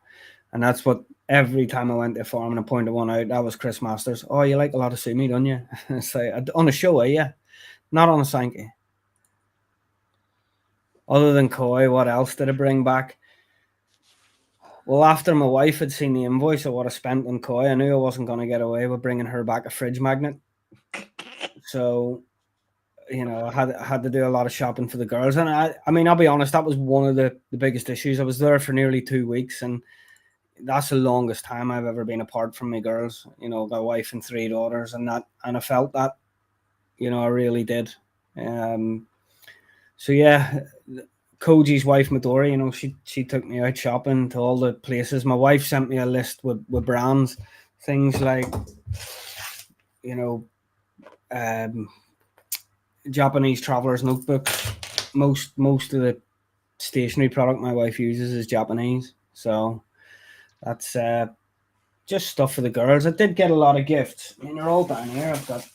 And that's what every time I went to a farm and I pointed one out, that was Chris Masters. Oh, you like a lot of sumi, don't you? It's like, on a show, yeah. Not on a Sankey. Other than koi, what else did I bring back? Well, after my wife had seen the invoice of what I spent on koi, I knew I wasn't going to get away with bringing her back a fridge magnet. So, I had to do a lot of shopping for the girls. And I mean, I'll be honest, that was one of the biggest issues. I was there for nearly 2 weeks, and that's the longest time I've ever been apart from my girls. Got a wife and 3 daughters, and I felt that, I really did. So yeah, Koji's wife Midori, she took me out shopping to all the places. My wife sent me a list with brands, things like, Japanese travelers notebooks. Most of the stationery product my wife uses is Japanese, so that's just stuff for the girls. I did get a lot of gifts. I mean, they're all down here. I've got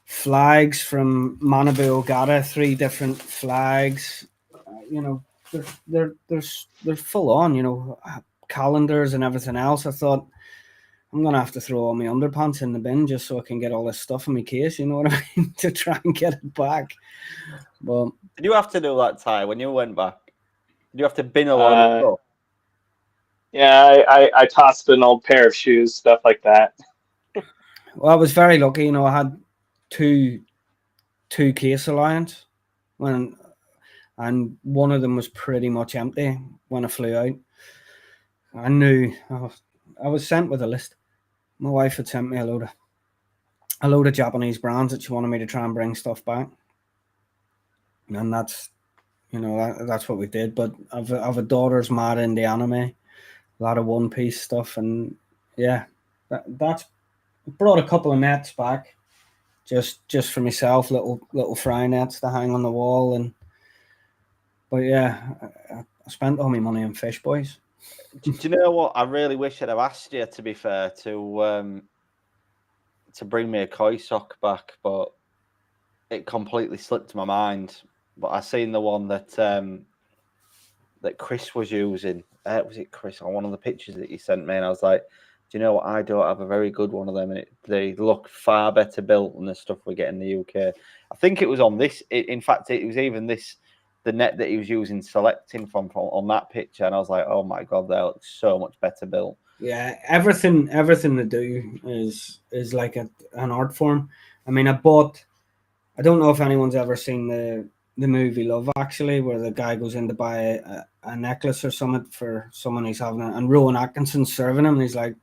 flags from Manabu Ogata, 3 different flags. They're full on. Calendars and everything else. I thought, I'm gonna have to throw all my underpants in the bin just so I can get all this stuff in my case. You know what I mean? To try and get it back. But did you have to do that, Ty, when you went back? Did you have to bin a lot of stuff? Yeah, I tossed an old pair of shoes, stuff like that. Well, I was very lucky. I had two case allowance and one of them was pretty much empty when I flew out. I knew I was sent with a list. My wife had sent me a load of Japanese brands that she wanted me to try and bring stuff back, and that's that's what we did. But I've a daughter's mad in the anime, a lot of One Piece stuff, and yeah, that's brought a couple of nets back, just for myself, little fry nets to hang on the wall, but yeah, I spent all my money on fish, boys. Do you know what? I really wish I'd have asked you, to be fair, to bring me a koi sock back, but it completely slipped my mind. But I seen the one that that Chris was using. Was it Chris on one of the pictures that he sent me? And I was like, do you know what? I don't have a very good one of them, and they look far better built than the stuff we get in the UK. I think it was on this. In fact, it was even this. The net that he was using selecting from on that picture, and I was like, oh my god, they look so much better built. Yeah, everything they do is like an art form. I mean, I don't know if anyone's ever seen the movie Love Actually, where the guy goes in to buy a necklace or something for someone he's having, and Rowan Atkinson's serving him, and he's like,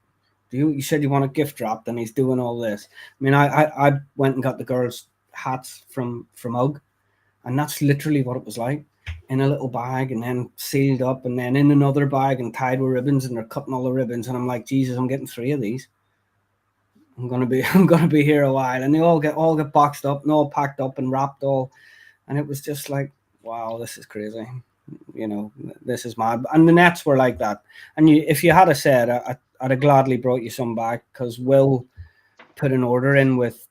you said you want a gift wrapped, and he's doing all this. I mean, I went and got the girls' hats from UGG, and that's literally what it was like, in a little bag and then sealed up and then in another bag and tied with ribbons, and they're cutting all the ribbons. And I'm like, Jesus, I'm getting 3 of these. I'm gonna be here a while. And they all get boxed up and all packed up and wrapped all. And it was just like, wow, this is crazy. This is mad. And the nets were like that. And if you had said, I'd have gladly brought you some back, because Will put an order in with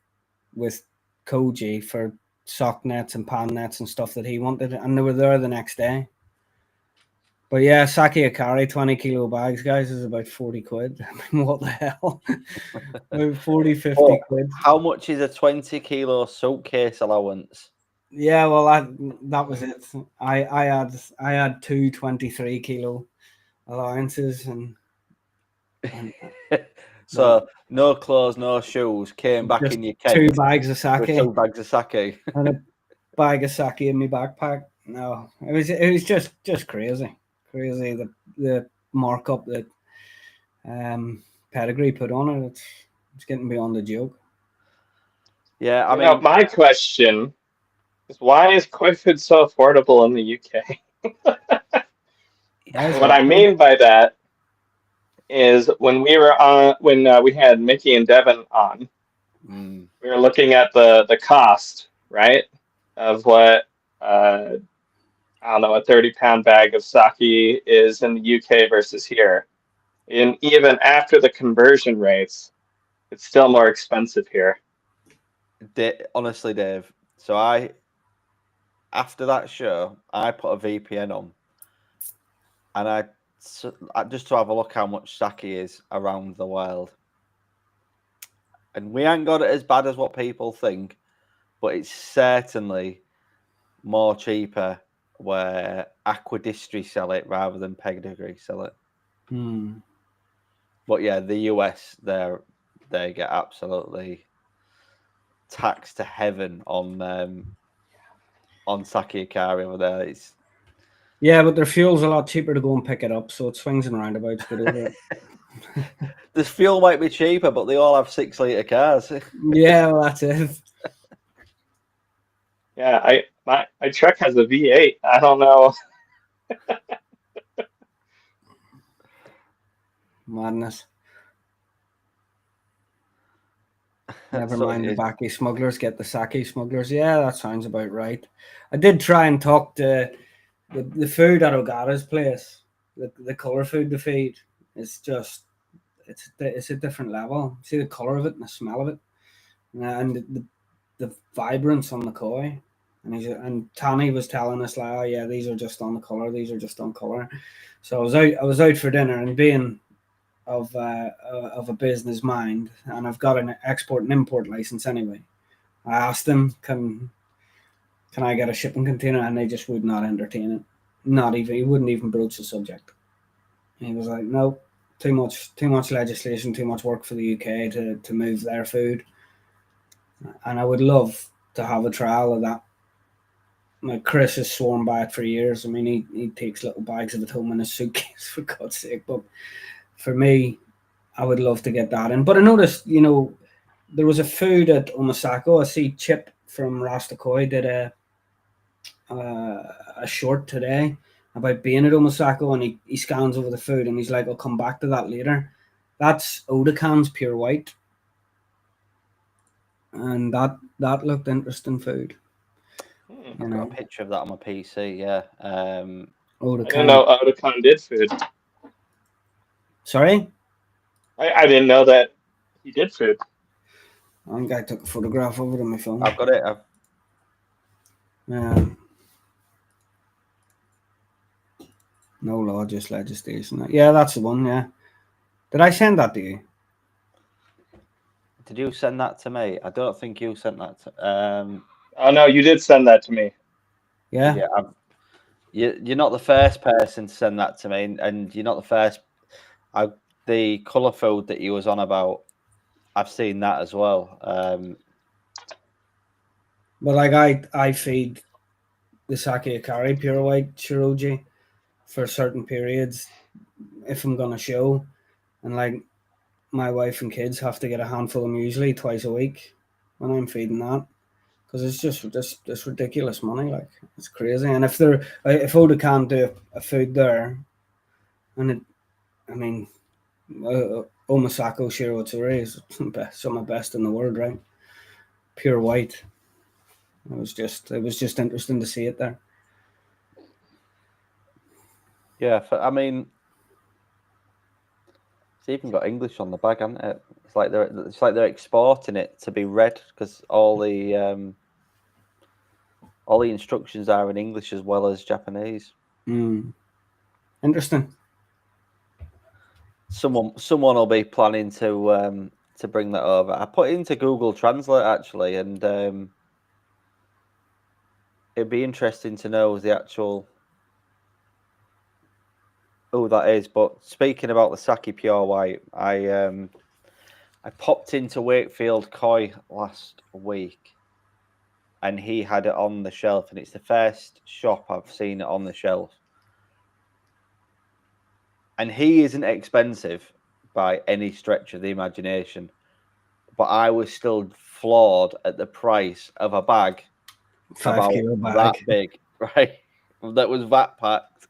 Koji for sock nets and pan nets and stuff that he wanted, and they were there the next day. But yeah, Sake Akari 20 kilo bags, guys, is about 40 quid. I mean, what the hell? About 40, 50 quid. How much is a 20 kilo suitcase allowance? Yeah, well, that was it. I had 2 23 kilo allowances, and so no clothes, no shoes, came back in your case. 2 bags of sake. 2 bags of sake. And a bag of sake in my backpack. No, it was just crazy. The markup that Pedigree put on it, it's getting beyond the joke. Yeah, I mean, my question is, why is koi food so affordable in the UK? What I mean by that is, when we were on, when we had Mickey and Devin on, we were looking at the cost, right, of what I don't know, a 30-pound bag of sake is in the UK versus here. And even after the conversion rates, it's still more expensive here. Honestly, Dave. So after that show, I put a VPN on, and I just to have a look how much sake is around the world. And we ain't got it as bad as what people think, but it's certainly more cheaper where Aquadistry sell it rather than Pedigree sell it. But yeah, the US, they get absolutely taxed to heaven on sake Akari over there. Yeah, but their fuel's a lot cheaper to go and pick it up, so it swings and roundabouts. Get over it. The fuel might be cheaper, but they all have 6-litre cars. Yeah, well, that's it. Yeah, my truck has a V8. I don't know. Madness. Never mind the backy smugglers, get the sake smugglers. Yeah, that sounds about right. I did try and talk to the food at Ogata's place. The colour food they feed. It's just it's a different level. See the colour of it and the smell of it, and the vibrance on the koi. And Tani was telling us like, oh yeah, these are just on the colour. These are just on colour. So I was out for dinner, and being of a business mind, and I've got an export and import license anyway. I asked them, can I get a shipping container, and they just would not entertain it. Not even, he wouldn't even broach the subject. He was like, no, too much legislation, too much work for the UK to move their food. And I would love to have a trial of that. Like Chris has sworn by it for years. I mean, he takes little bags of it home in his suitcase, for God's sake. But for me, I would love to get that in. But I noticed, there was a food at Omasako. I see Chip from Rastakoi did a short today about being at Omasako, and he scans over the food, and he's like, I'll come back to that later. That's Odakan's Pure White. And that looked interesting food. I've got a picture of that on my PC, yeah. I didn't know Odakan did food. Sorry? I didn't know that he did food. I think I took a photograph of it on my phone. I've got it. Yeah. No law, just legislation. Yeah, that's the one, yeah. Did I send that to you? Did you send that to me? I don't think you sent that to... Oh, no, you did send that to me. Yeah? Yeah, you're not the first person to send that to me, and you're not the first... the colour food that you was on about, I've seen that as well. But like I feed the sake Akari Pure White Shiroji for certain periods if I'm gonna show, and like my wife and kids have to get a handful of muesli twice a week when I'm feeding that, because it's just this ridiculous money. Like, it's crazy. And if Oda can't do a food there, and Omasako Shirotsuri is some of the best in the world, right? Pure White. It was just interesting to see it there. Yeah, I mean, it's even got English on the bag, hasn't it? It's like they're exporting it to be read, because all the instructions are in English as well as Japanese. Interesting. Someone will be planning to bring that over. I put it into Google Translate actually, and it'd be interesting to know the actual who that is. But speaking about the sake Pure White, I popped into Wakefield Koi last week, and he had it on the shelf, and it's the first shop I've seen it on the shelf. And he isn't expensive by any stretch of the imagination, but I was still floored at the price of a bag 5 kilo bag. That big, right? That was VAT packed.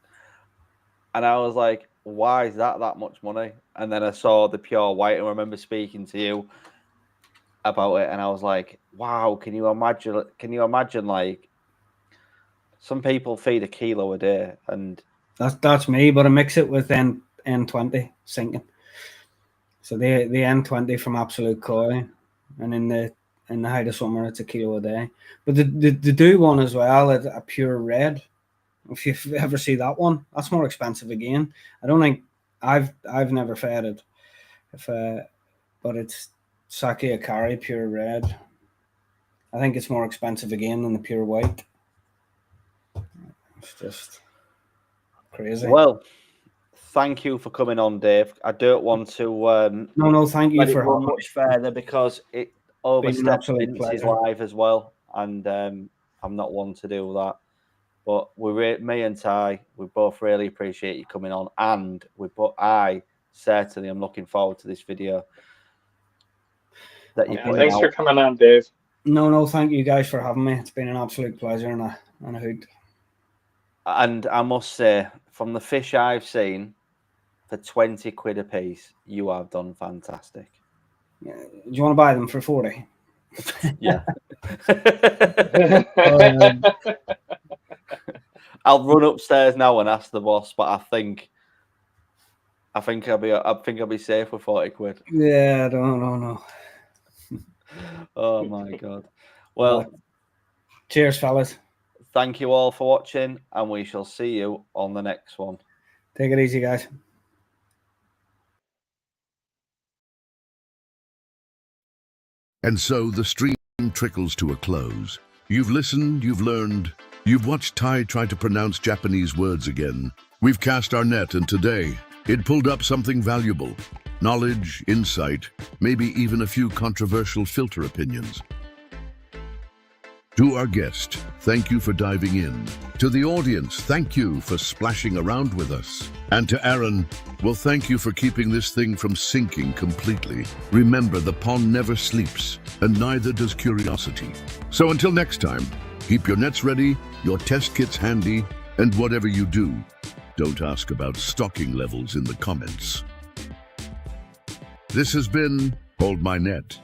And I was like, why is that much money? And then I saw the Pure White, and I remember speaking to you about it, and I was like, wow, can you imagine like Some people feed a kilo a day, and That's me, but I mix it with N20 sinking. So the N20 from Absolute Koi, and in the height of summer it's a kilo a day. But the do one as well, a pure red. If you ever see that one, that's more expensive again. I don't think I've never fed it. But it's Sake Akari pure red. I think it's more expensive again than the pure white. It's just crazy. well, thank you for coming on, Dave. I don't want to No, thank you let it for run having much further because it oversteps absolute Vince's pleasure. live as well, and I'm not one to do that. But me and Ty, we both really appreciate you coming on, and I certainly am looking forward to this video that you put Thanks out. for coming on, Dave. No, thank you guys for having me. It's been an absolute pleasure and a hoot. And I must say, from the fish I've seen, for 20 quid a piece, you have done fantastic. Yeah. Do you want to buy them for 40? Yeah. I'll run upstairs now and ask the boss, but I think I'll be safe with 40 quid. Yeah, no. Oh my god. Well, cheers, fellas. Thank you all for watching, and we shall see you on the next one. Take it easy, guys. And so the stream trickles to a close. You've listened, you've learned, you've watched Ty try to pronounce Japanese words again. We've cast our net, and today, it pulled up something valuable. Knowledge, insight, maybe even a few controversial filter opinions. To our guest, thank you for diving in. To the audience, thank you for splashing around with us. And to Arron, well, thank you for keeping this thing from sinking completely. Remember, the pond never sleeps, and neither does curiosity. So until next time, keep your nets ready, your test kits handy, and whatever you do, don't ask about stocking levels in the comments. This has been Hold My Net.